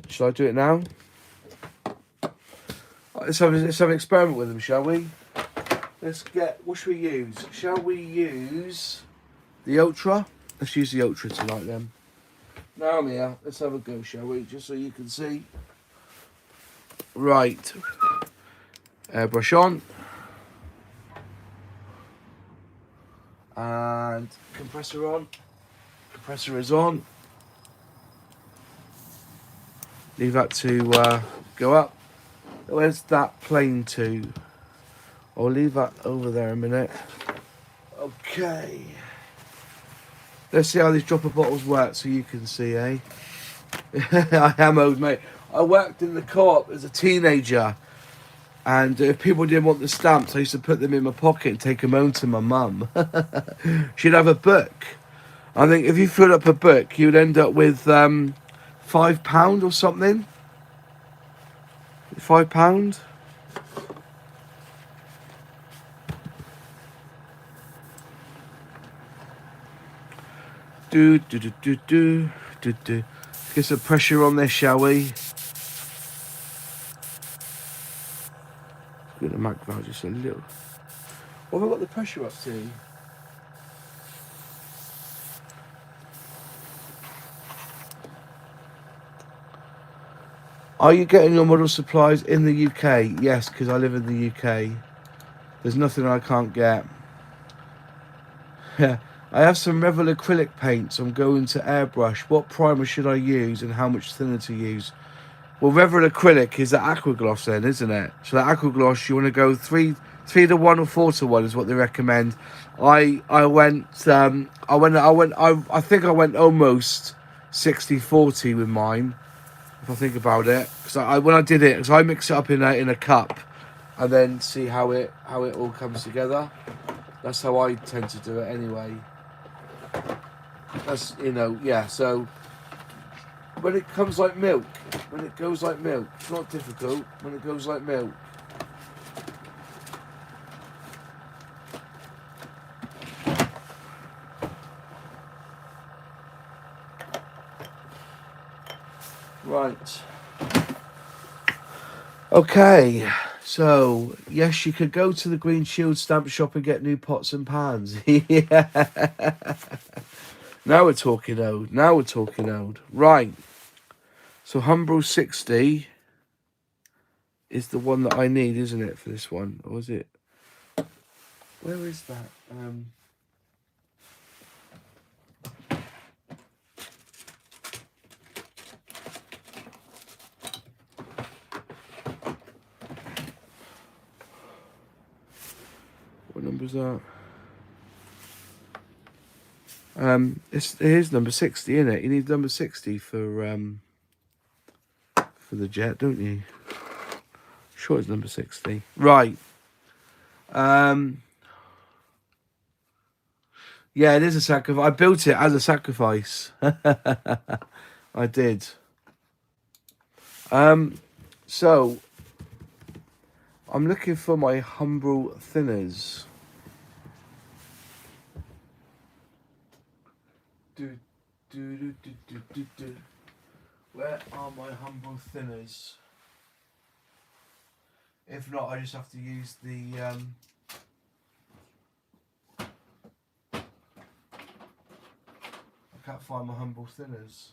should I do it now? Let's have an experiment with them, shall we? What should we use? Shall we use the Ultra? Let's use the Ultra tonight then. Now I'm here. Let's have a go, shall we? Just so you can see. Right. Airbrush on. And compressor on. Compressor is on. Leave that to go up. Where's that plane to? I'll leave that over there a minute. Okay. Let's see how these dropper bottles work so you can see, eh? I am old, mate. I worked in the co-op as a teenager, and if people didn't want the stamps, I used to put them in my pocket and take them home to my mum. She'd have a book. I think if you fill up a book, you'd end up with £5 or something. £5. Do. Let's get some pressure on this, shall we? Get the mag valve just a little. What have I got the pressure up to? Are you getting your model supplies in the UK? Yes, because I live in the UK. There's nothing I can't get. Yeah, I have some Revel acrylic paints. I'm going to Airbrush. What primer should I use and how much thinner to use? Well, Revel acrylic is the aquagloss then, isn't it? So the aquagloss, you want to go 3 to 1 or 4 to 1 is what they recommend. I think I went almost 60-40 with mine. If I think about it, because when I did it, because I mix it up in a cup, and then see how it all comes together. That's how I tend to do it anyway. That's yeah. So when it comes like milk, when it goes like milk, it's not difficult. When it goes like milk. Right. Okay, so yes, you could go to the Green Shield stamp shop and get new pots and pans. Yeah. Now we're talking old. Now we're talking old. Right. So Humbrol 60 is the one that I need, isn't it, for this one? Or is it? Where is that? What number is that? It is number 60, isn't it? You need number 60 for the jet, don't you? Sure, it's number 60. Right. Yeah, it is a sacrifice. I built it as a sacrifice. I did. So I'm looking for my Humbrol thinners. Where are my Humbrol thinners? If not, I just have to use the I can't find my Humbrol thinners.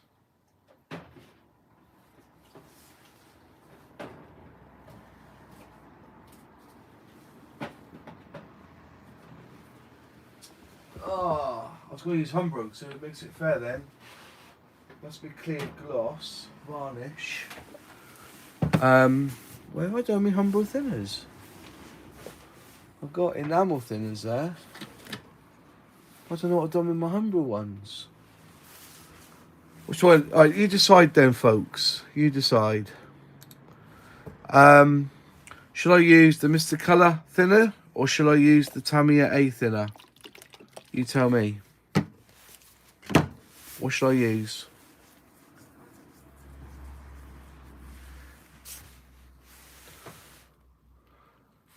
Oh, I was going to use Humbrol, so it makes it fair then. Must be clear gloss, varnish. Where have I done my Humbrol thinners? I've got enamel thinners there. I don't know what I've done with my Humbrol ones. Which one? All right, you decide then, folks. You decide. Should I use the Mr. Colour thinner or should I use the Tamiya A thinner? You tell me. What should I use?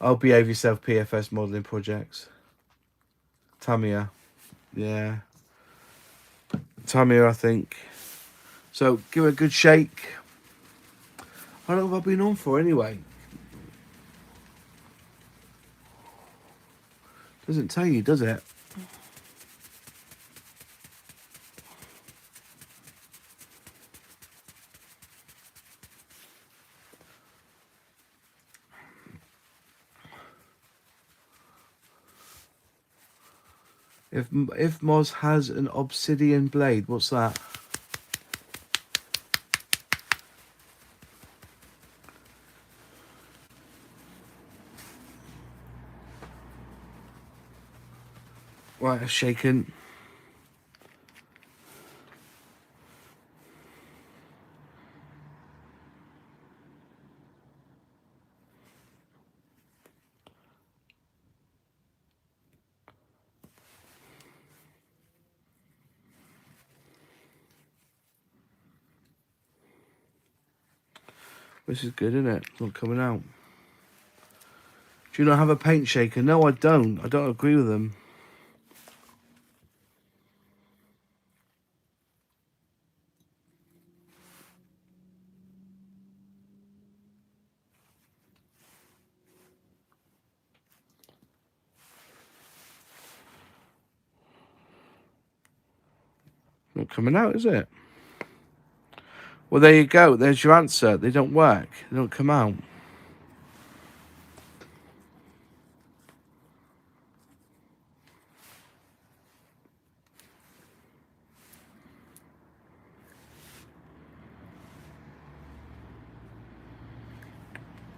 Oh, Behave Yourself PFS modelling projects. Tamiya. Yeah. Tamiya, I think. So give it a good shake. How long have I been on for anyway? Doesn't tell you, does it? If Moz has an obsidian blade, what's that? Right, I've shaken. This is good, isn't it? It's not coming out. Do you not have a paint shaker? No, I don't. I don't agree with them. Not coming out, is it? Well, there you go. There's your answer. They don't work. They don't come out.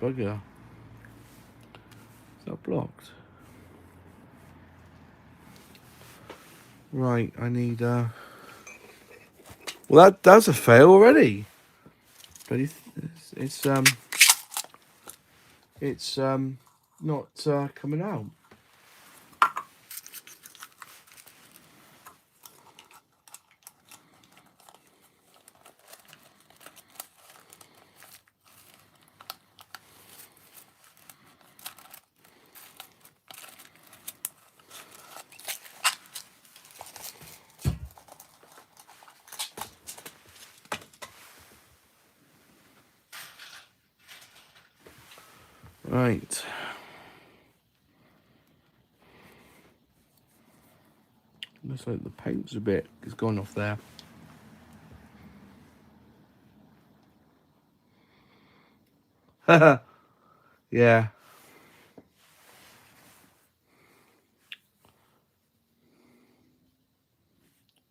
Bugger. Is that blocked? Right, I need well, that's a fail already. But it's not coming out. Right. Looks like the paint's it's gone off there. Yeah.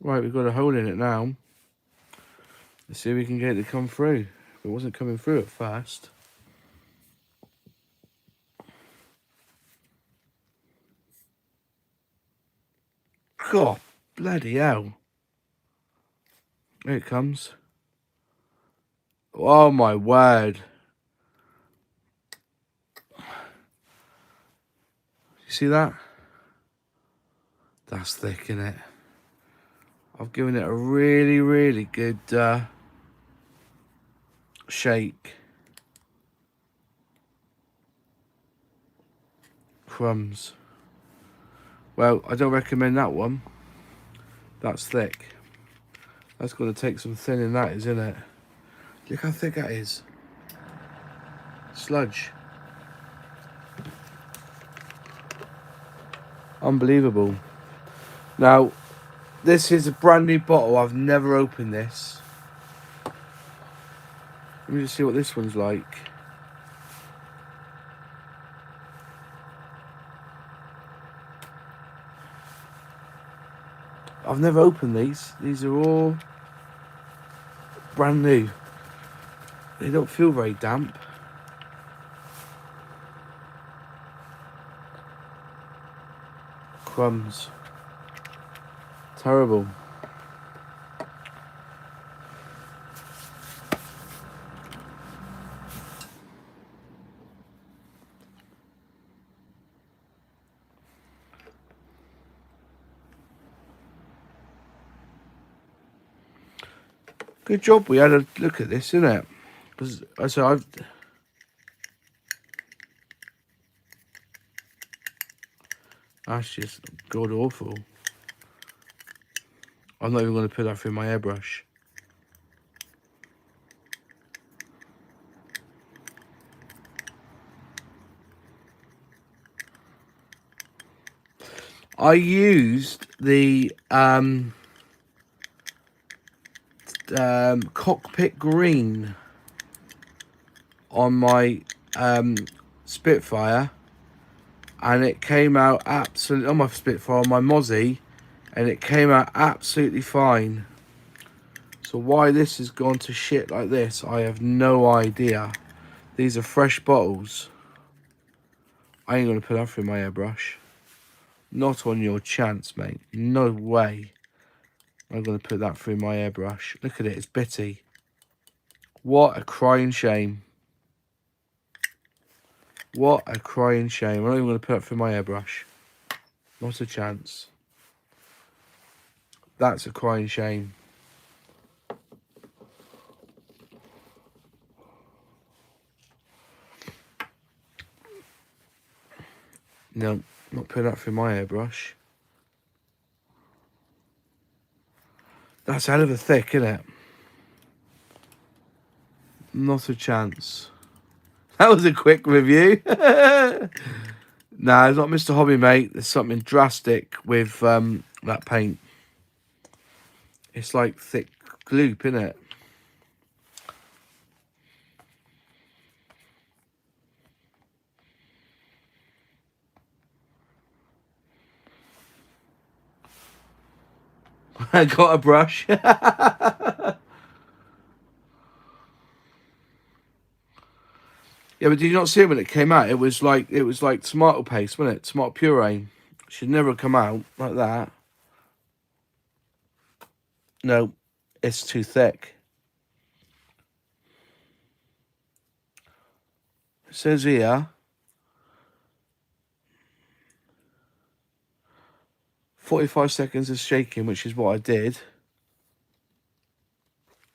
Right, we've got a hole in it now. Let's see if we can get it to come through. It wasn't coming through at first. God, bloody hell. Here it comes. Oh my word. You see that? That's thick, isn't it? I've given it a really, really good shake. Crumbs. Well, I don't recommend that one. That's thick. That's going to take some thinning, that is, isn't it? Look how thick that is. Sludge. Unbelievable. Now, this is a brand new bottle. I've never opened this. Let me just see what this one's like. I've never opened these. These are all brand new. They don't feel very damp. Crumbs. Terrible. Good job we had a look at this, isn't it? Because that's just god awful. I'm not even going to put that through my airbrush. I used the cockpit green on my Spitfire, and it came out absolutely on my Spitfire, on my Mozzie, and it came out absolutely fine. So why this has gone to shit like this, I have no idea. These are fresh bottles. I ain't gonna put that through my airbrush. Not on your chance, mate. No way I'm gonna put that through my airbrush. Look at it, it's bitty. What a crying shame. What a crying shame. I'm not even gonna put it through my airbrush. Not a chance. That's a crying shame. No, not putting that through my airbrush. That's hell of a thick, isn't it? Not a chance. That was a quick review. Nah, it's not Mr. Hobby, mate. There's something drastic with that paint. It's like thick gloop, isn't it? I got a brush. Yeah, but did you not see it when it came out? It was like tomato paste, wasn't it? Tomato puree. Should never come out like that. No, it's too thick. It says here 45 seconds of shaking, which is what I did.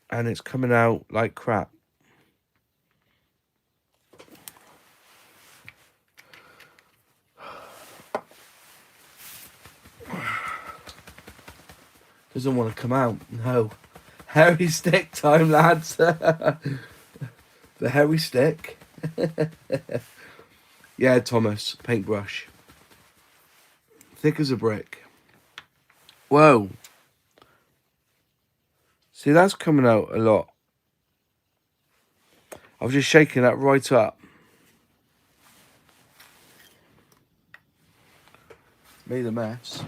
And it's coming out like crap. Doesn't want to come out, no. Hairy stick time, lads. The hairy stick. Yeah, Thomas, paintbrush. Thick as a brick. Whoa. See, that's coming out a lot. I was just shaking that right up. Made a mess.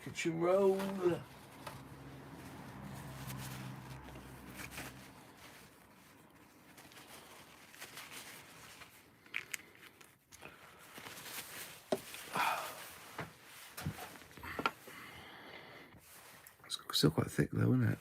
Kitchen roll. It's still quite thick though, isn't it?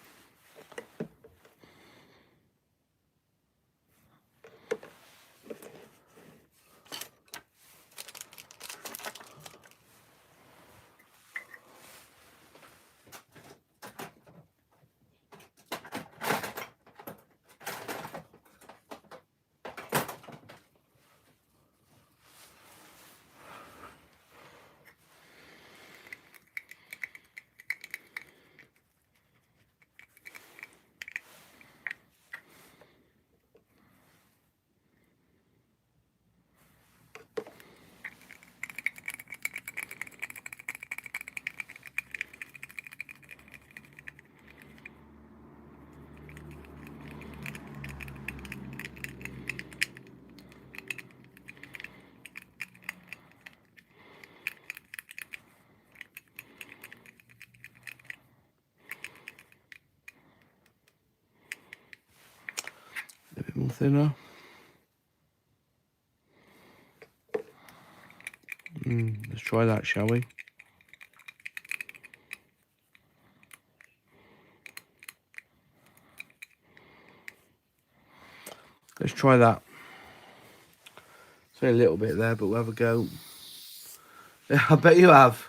A bit more thinner. Let's try that, shall we? Let's try that. It's only a little bit there, but we'll have a go. I bet you have.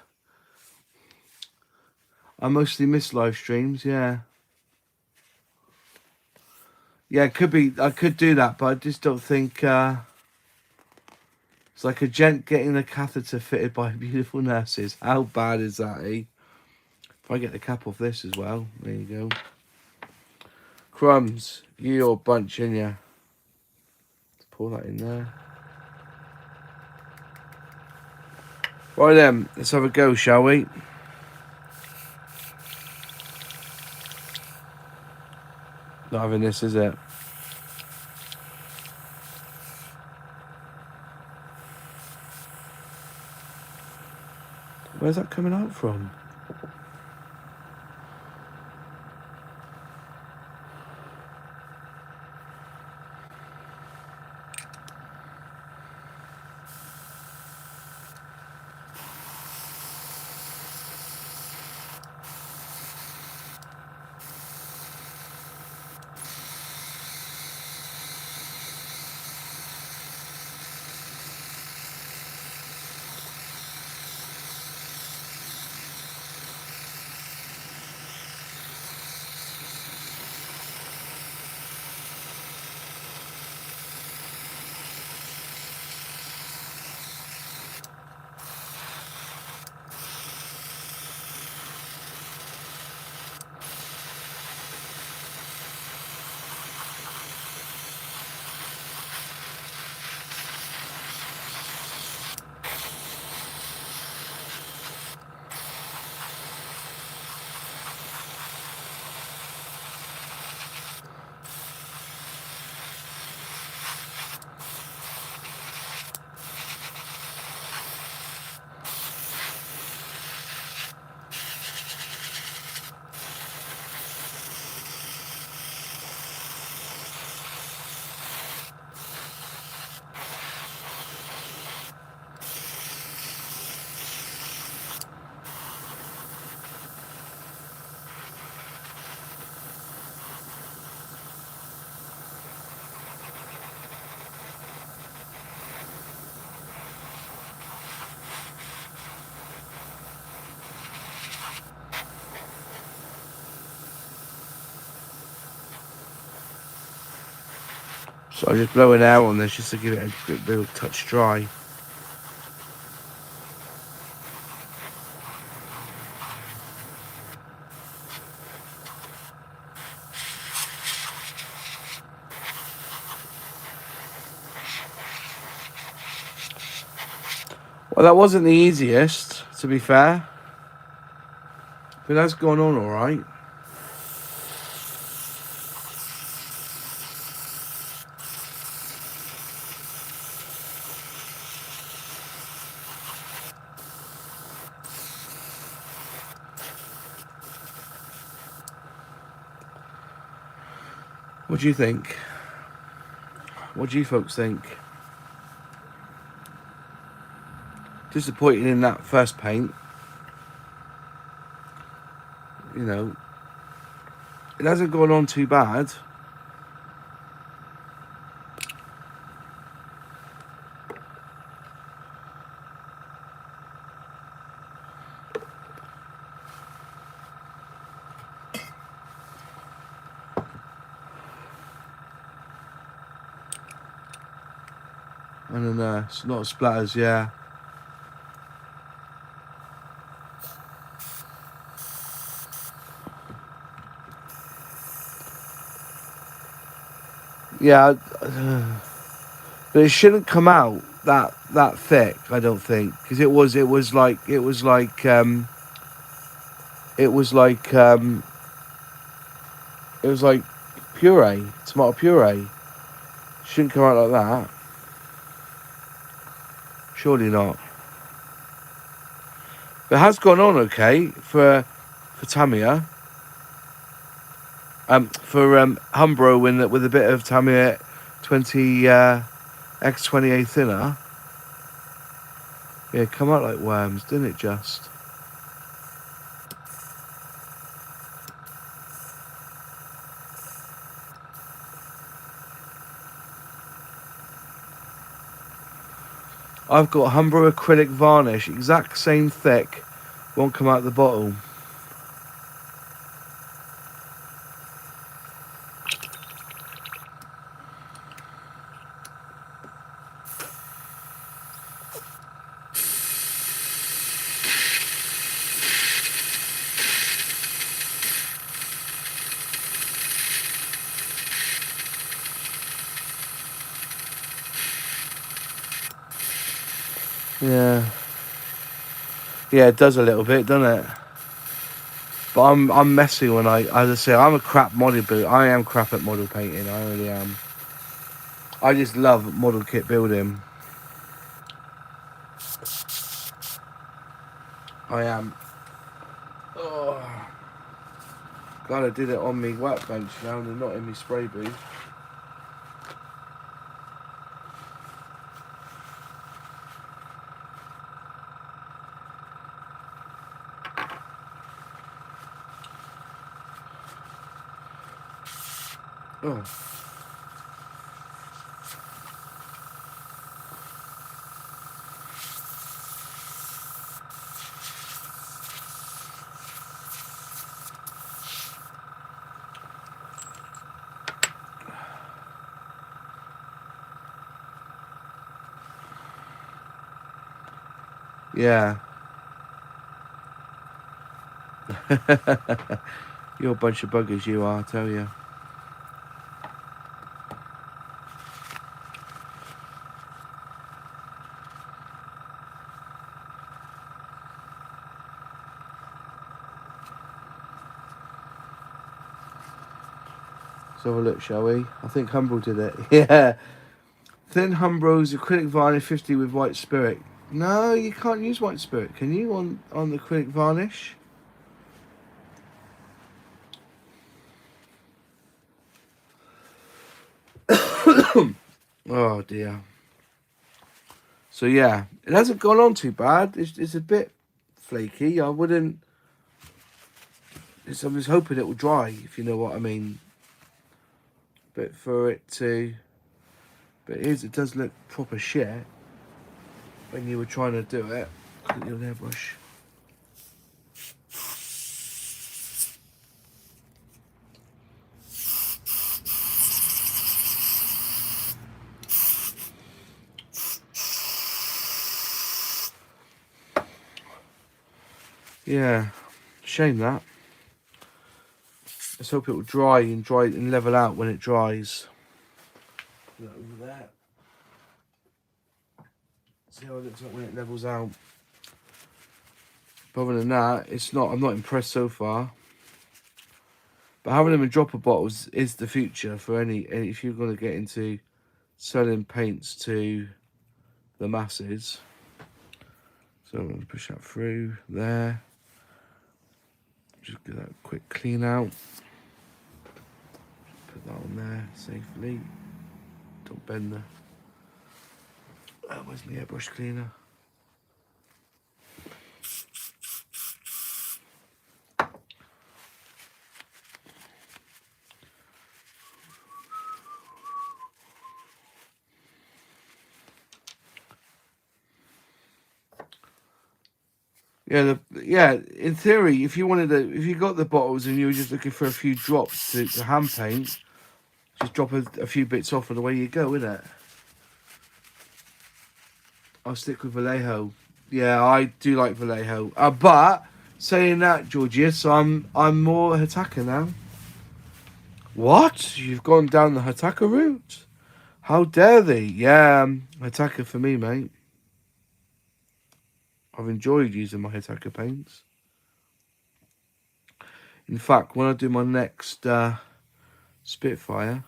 I mostly miss live streams, yeah. Yeah, it could be. I could do that, but I just don't think... it's like a gent getting a catheter fitted by beautiful nurses. How bad is that, eh? If I get the cap off this as well. There you go. Crumbs. You're bunch, in ya. Let's pour that in there. Right then, let's have a go, shall we? Not having this, is it? Where's that coming out from? So I'm just blowing air on this just to give it a bit of touch dry. Well, that wasn't the easiest, to be fair. But that's gone on alright. What do you think? What do you folks think? Disappointing in that first paint. You know, it hasn't gone on too bad. And then it's not splatters, yeah. Yeah, but it shouldn't come out that thick, I don't think, because it was like puree, tomato puree. Shouldn't come out like that. Surely not. But it has gone on okay for Tamiya. For Humbrol with a bit of Tamiya 20 X28 thinner. Yeah, come out like worms, didn't it just? I've got Humbrol acrylic varnish, exact same thick, won't come out the bottle. Yeah. Yeah, it does a little bit, doesn't it? But I'm messy when as I say, I'm a crap model builder. I am crap at model painting, I really am. I just love model kit building. I am. Oh. Glad I did it on me workbench now and not in my spray booth. Oh. Yeah. You're a bunch of buggers, you are, I tell you. Let's have a look, shall we? I think Humbrol did it. Yeah. Thin Humbrol's acrylic varnish 50 with white spirit. No, you can't use white spirit, can you, on the acrylic varnish? Oh dear. So yeah, it hasn't gone on too bad. It's a bit flaky. I wouldn't. I was hoping it will dry, if you know what I mean. But for it to, but it does look proper shit when you were trying to do it. Look at your airbrush. Yeah, shame that. Let's hope it will dry and level out when it dries. Put that over there. See how it looks like when it levels out. But other than that, I'm not impressed so far. But having them in dropper bottles is the future for any if you're going to get into selling paints to the masses. So I'm going to push that through there. Just get that quick clean out. Put that on there safely. Don't bend the... where's my airbrush cleaner? Yeah, in theory, if you got the bottles and you were just looking for a few drops to hand paint, just drop a few bits off and away you go, innit? I'll stick with Vallejo. Yeah, I do like Vallejo. But saying that, Georgius, I'm more Hataka now. What? You've gone down the Hataka route? How dare they? Yeah, Hataka for me, mate. I've enjoyed using my Hataka paints. In fact, when I do my next Spitfire,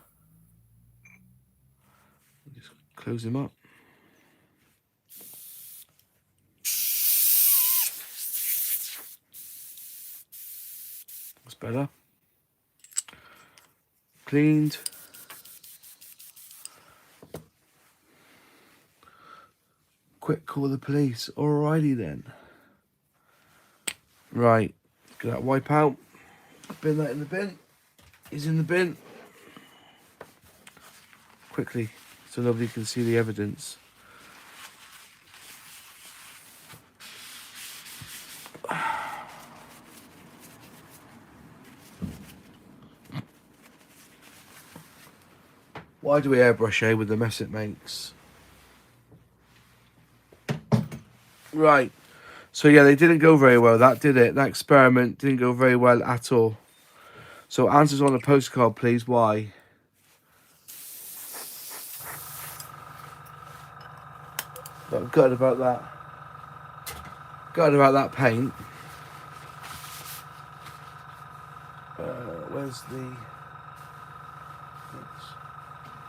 I'll just close him up. That's better. Cleaned. Quick, call the police. Alrighty then. Right, get that wipe out. Bin that in the bin. He's in the bin. Quickly, so nobody can see the evidence. Why do we airbrush, with the mess it makes? Right. So yeah, they didn't go very well, that did it? That experiment didn't go very well at all. So answers on a postcard, please. Why? But I'm gutted about that. Gutted about that paint. Where's the...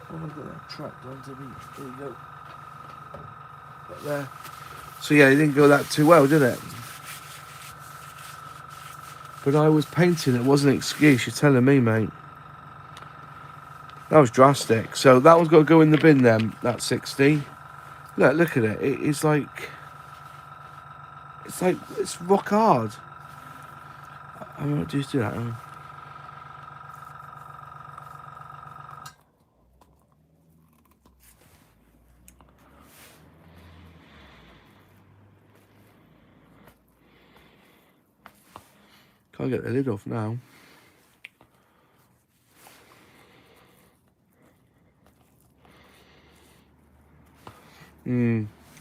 Oh, I've got that tracked onto me. There you go. Right there. So yeah, it didn't go that too well, did it? But I was painting, it wasn't an excuse, you're telling me, mate. That was drastic. So that one's got to go in the bin then, that 60. Look at it. It's like it's rock hard. I might just do that. Can't get the lid off now.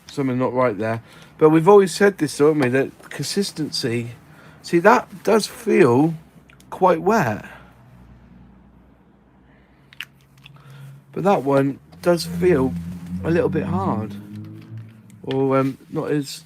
Something not right there. But we've always said this, haven't we? That consistency. See, that does feel quite wet. But that one does feel a little bit hard. Or not as...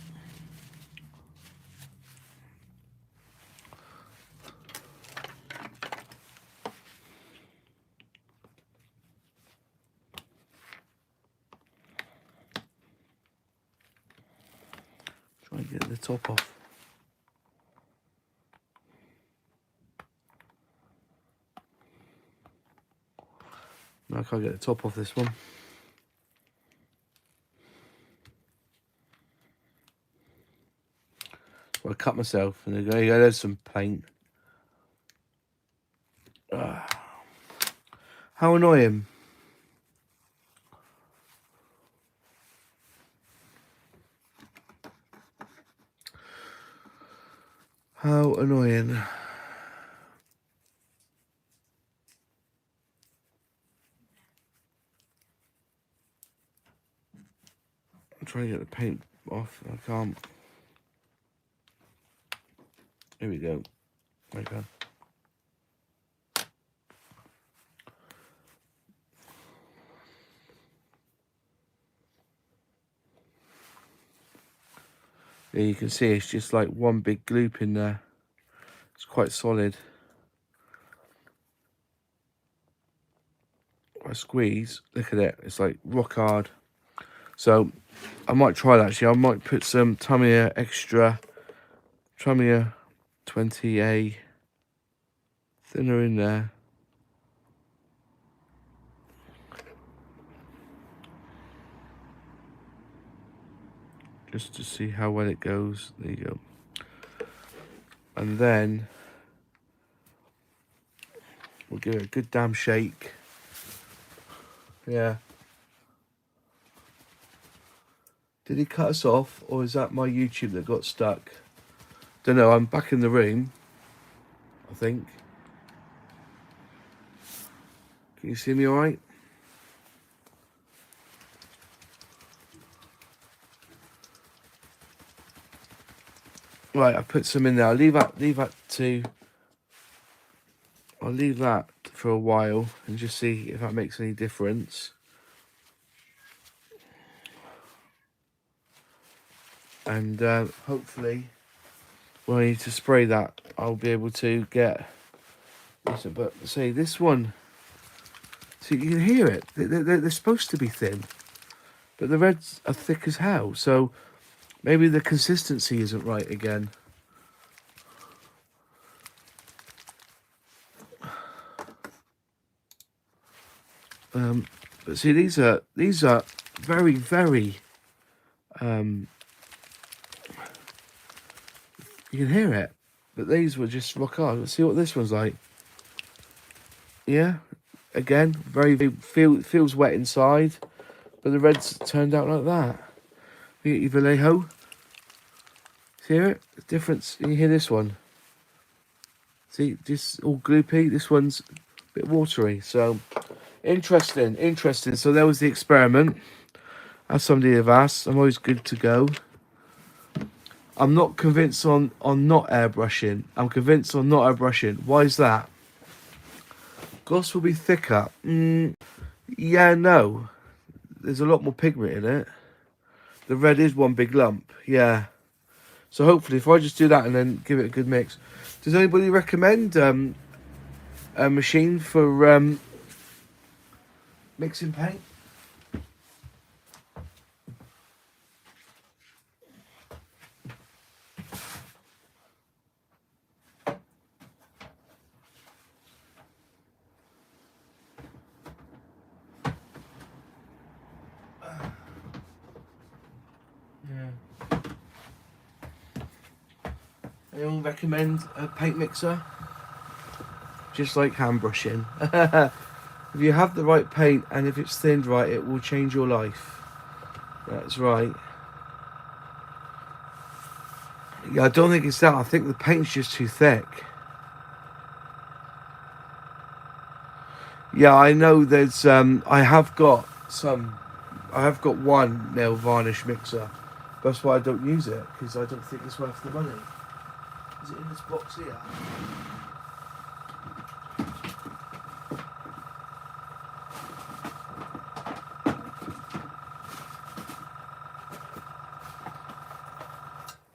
Try and get the top off. No, I can't get the top off this one. So I cut myself and there you go, there's some paint. How annoying. How annoying. I'm trying to get the paint off. I can't. Here we go. Okay. Yeah, you can see it's just like one big gloop in there. It's quite solid. I squeeze, look at it, it's like rock hard. So I might try that actually. I might put some Tamiya extra, Tamiya 20A thinner in there. Just to see how well it goes. There you go. And then we'll give it a good damn shake. Yeah. Did he cut us off, or is that my YouTube that got stuck? Don't know. I'm back in the room, I think. Can you see me all right? Right, I put some in there. I'll leave that for a while and just see if that makes any difference. And hopefully, when I need to spray that, I'll be able to get this. But see, this one, see, you can hear it. They're supposed to be thin, but the reds are thick as hell. So maybe the consistency isn't right again. But see, these are very, very. You can hear it, but these were just rock hard. Let's see what this one's like. Yeah, again, feels wet inside, but the reds turned out like that. You get your Vallejo. Hear it? The difference. You hear this one. See, just all gloopy. This one's a bit watery. So interesting. So there was the experiment. As somebody have asked, I'm always good to go. I'm not convinced on not airbrushing. I'm convinced on not airbrushing. Why is that? Gloss will be thicker. Yeah, no. There's a lot more pigment in it. The red is one big lump. Yeah. So hopefully, if I just do that and then give it a good mix. Does anybody recommend a machine for mixing paint? Yeah. Anyone recommend a paint mixer? Just like hand brushing. If you have the right paint and if it's thinned right, it will change your life. That's right. Yeah, I don't think it's that. I think the paint's just too thick. Yeah, I know there's I have got one nail varnish mixer. That's why I don't use it, because I don't think it's worth the money. Is it in this box here?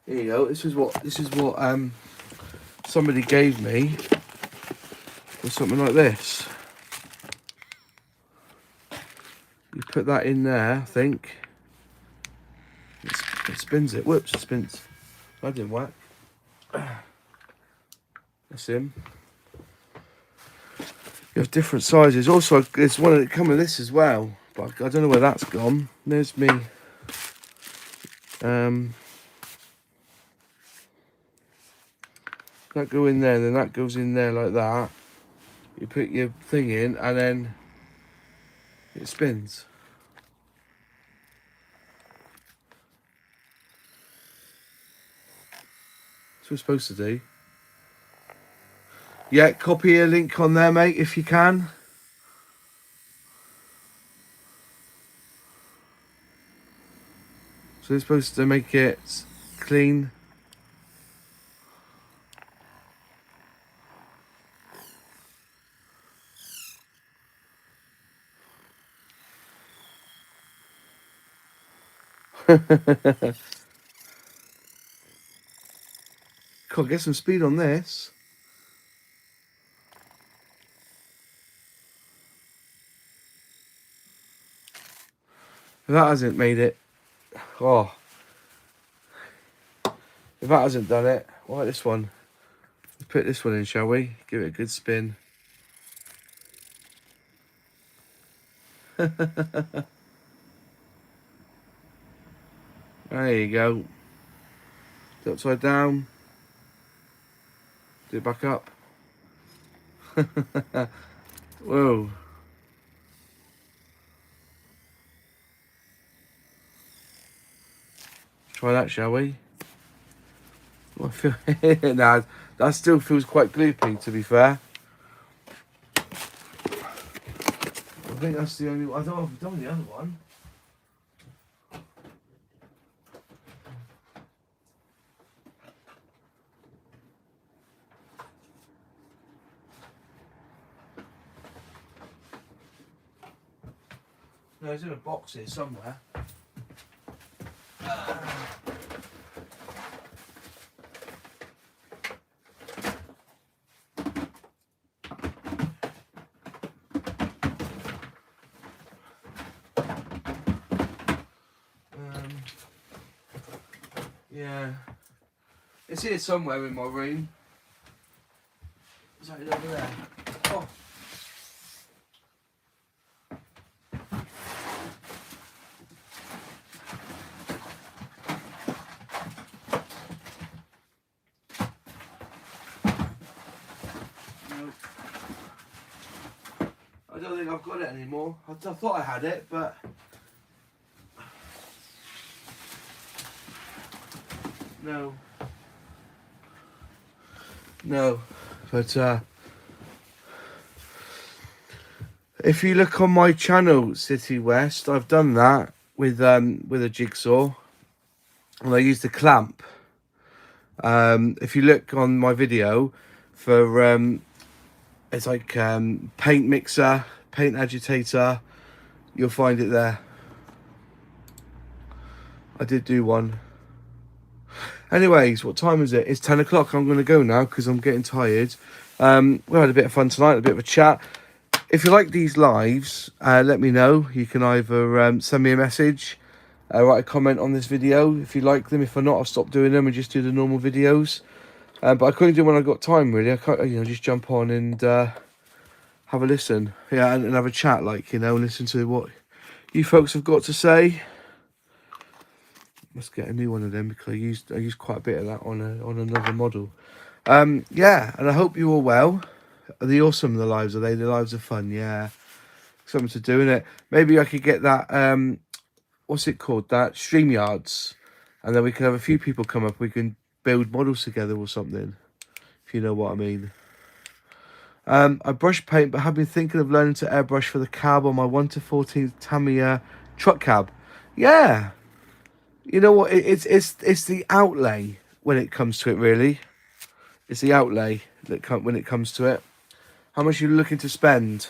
Here you go. This is what somebody gave me for something like this. You put that in there, I think. It spins it. Whoops, it spins. That didn't work. That's him. You have different sizes. Also, there's one that come with this as well, but I don't know where that's gone. There's me. That go in there, then that goes in there like that. You put your thing in, and then it spins. That's what we're supposed to do. Yeah, copy a link on there, mate, if you can. So they're supposed to make it clean. Can't get some speed on this. That hasn't made it. Oh, if that hasn't done it, what about this one? Let's put this one in, shall we? Give it a good spin. There you go. Do it upside down. Do it back up. Whoa. Try that, shall we? Well, nah, that still feels quite gloopy, to be fair. I think that's the only one. I don't know if I've done the other one. No, it's in a box here somewhere. Yeah, it's here somewhere in my room. Is that it over there? Oh. Nope. I don't think I've got it anymore. I thought I had it, but no. No, but if you look on my channel, City West, I've done that with a jigsaw, and I used a clamp. If you look on my video for it's like paint mixer, paint agitator, you'll find it there. I did do one. Anyways, what time is it? It's 10 o'clock. I'm going to go now because I'm getting tired. We had a bit of fun tonight, a bit of a chat. If you like these lives, let me know. You can either send me a message, write a comment on this video if you like them. If not, I'll stop doing them and just do the normal videos. But I couldn't do when I got time, really. I can't, just jump on and have a listen. Yeah, and have a chat, like, and listen to what you folks have got to say. Must get a new one of them because I used quite a bit of that on another model. Yeah, and I hope you're all well. Are they awesome, the lives? Are they? The lives are fun, yeah. Something to do in it. Maybe I could get that, what's it called? That StreamYards. And then we can have a few people come up. We can build models together or something. If you know what I mean. I brush paint, but have been thinking of learning to airbrush for the cab on my 1/14 Tamiya truck cab. Yeah. You know what? It's the outlay when it comes to it, really. It's the outlay when it comes to it. How much are you looking to spend?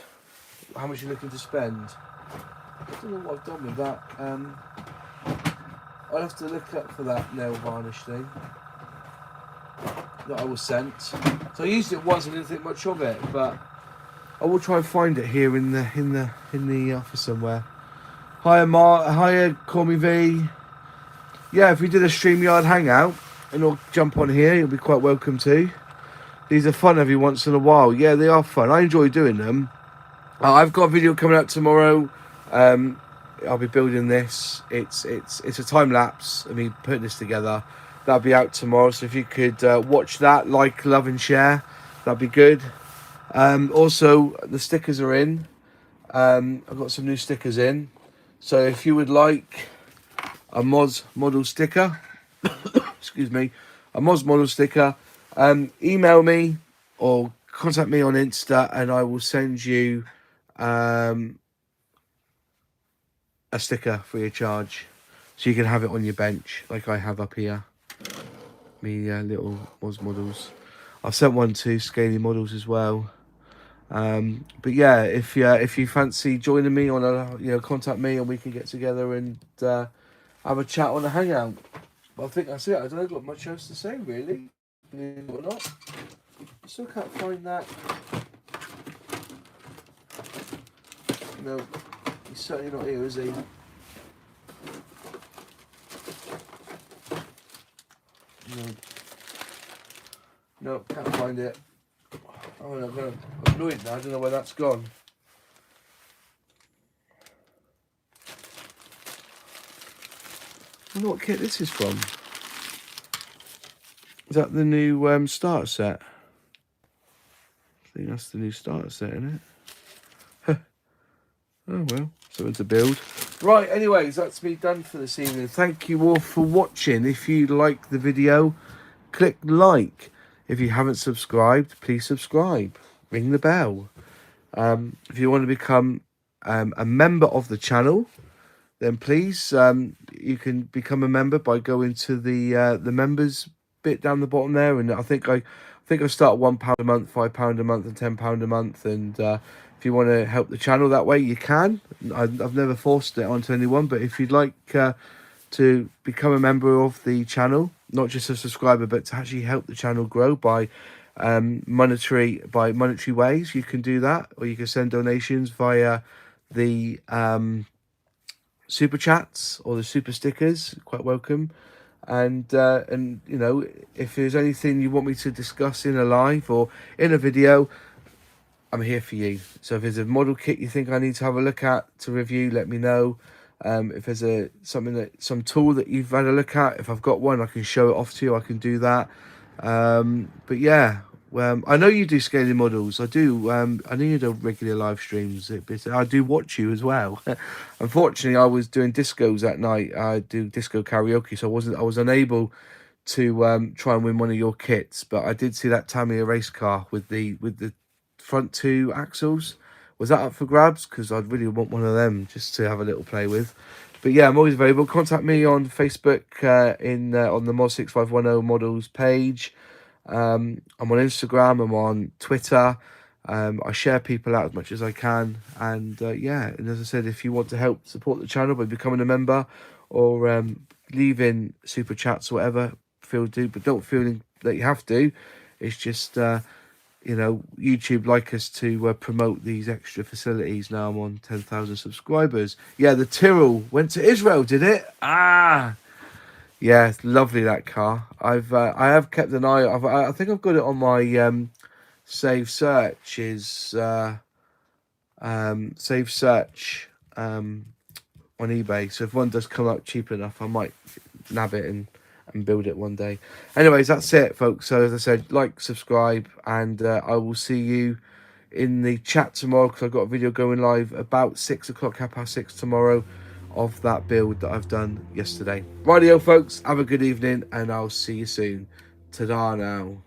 How much are you looking to spend? I don't know what I've done with that. I'll have to look up for that nail varnish thing that I was sent. So I used it once and didn't think much of it, but I will try and find it here in the office somewhere. Hiya, call me V. Yeah, if we did a StreamYard hangout and all jump on here, you'll be quite welcome to. These are fun every once in a while. Yeah, they are fun. I enjoy doing them. I've got a video coming out tomorrow. I'll be building this. It's a time lapse of me putting this together. That'll be out tomorrow. So if you could watch that, like, love, and share, that'd be good. Also, the stickers are in. I've got some new stickers in. So if you would like a Moz model sticker, excuse me, a Moz model sticker, email me or contact me on Insta and I will send you a sticker free of charge so you can have it on your bench like I have up here. Me little Moz models. I've sent one to Scaly Models as well. But yeah, if you fancy joining me on contact me and we can get together and have a chat on a hangout. But I think that's it. I don't got much else to say really. Believe it or not. I still can't find that. No, he's certainly not here, is he? No. No, can't find it. Oh, no, I'm annoyed now. I don't know where that's gone. I wonder what kit this is from. Is that the new starter set? I think that's the new starter set, isn't it? Oh well, something to build. Right, anyways, that's me done for this evening. Thank you all for watching. If you like the video, click like. If you haven't subscribed, please subscribe. Ring the bell. If you want to become a member of the channel, then please you can become a member by going to the members bit down the bottom there, and I think I start £1 a month, £5 a month, and £10 a month. And if you want to help the channel that way, you can. I've never forced it onto anyone, but if you'd like to become a member of the channel, not just a subscriber, but to actually help the channel grow by monetary ways, you can do that, or you can send donations via the super chats or the super stickers. Quite welcome. And you know, if there's anything you want me to discuss in a live or in a video, I'm here for you. So if there's a model kit you think I need to have a look at to review, let me know. If there's some tool that you've had a look at, if I've got one, I can show it off to you. I can do that. But yeah, I know you do scaling models. I do. I know you do regular live streams. But I do watch you as well. Unfortunately, I was doing discos that night. I do disco karaoke, so I was unable to try and win one of your kits. But I did see that Tamiya race car with the front two axles. Was that up for grabs? Because I'd really want one of them just to have a little play with. But yeah, I'm always available. Contact me on Facebook on the Mod 6510 models page. I'm on Instagram. I'm on Twitter. I share people out as much as I can. And yeah, and as I said, if you want to help support the channel by becoming a member or leaving super chats or whatever, but don't feel that you have to. It's just you know, YouTube like us to promote these extra facilities. Now I'm on 10,000 subscribers. Yeah, the Tyrrell went to Israel, did it? Ah, yeah, it's lovely, that car. I have kept an eye. I think I've got it on my save search. Save search on eBay. So if one does come up cheap enough, I might nab it and build it one day. Anyways, that's it, folks. So as I said, like, subscribe, and I will see you in the chat tomorrow, because I've got a video going live about 6 o'clock, 6:30 tomorrow, of that build that I've done yesterday. Rightio, folks, have a good evening, and I'll see you soon. Ta-da now.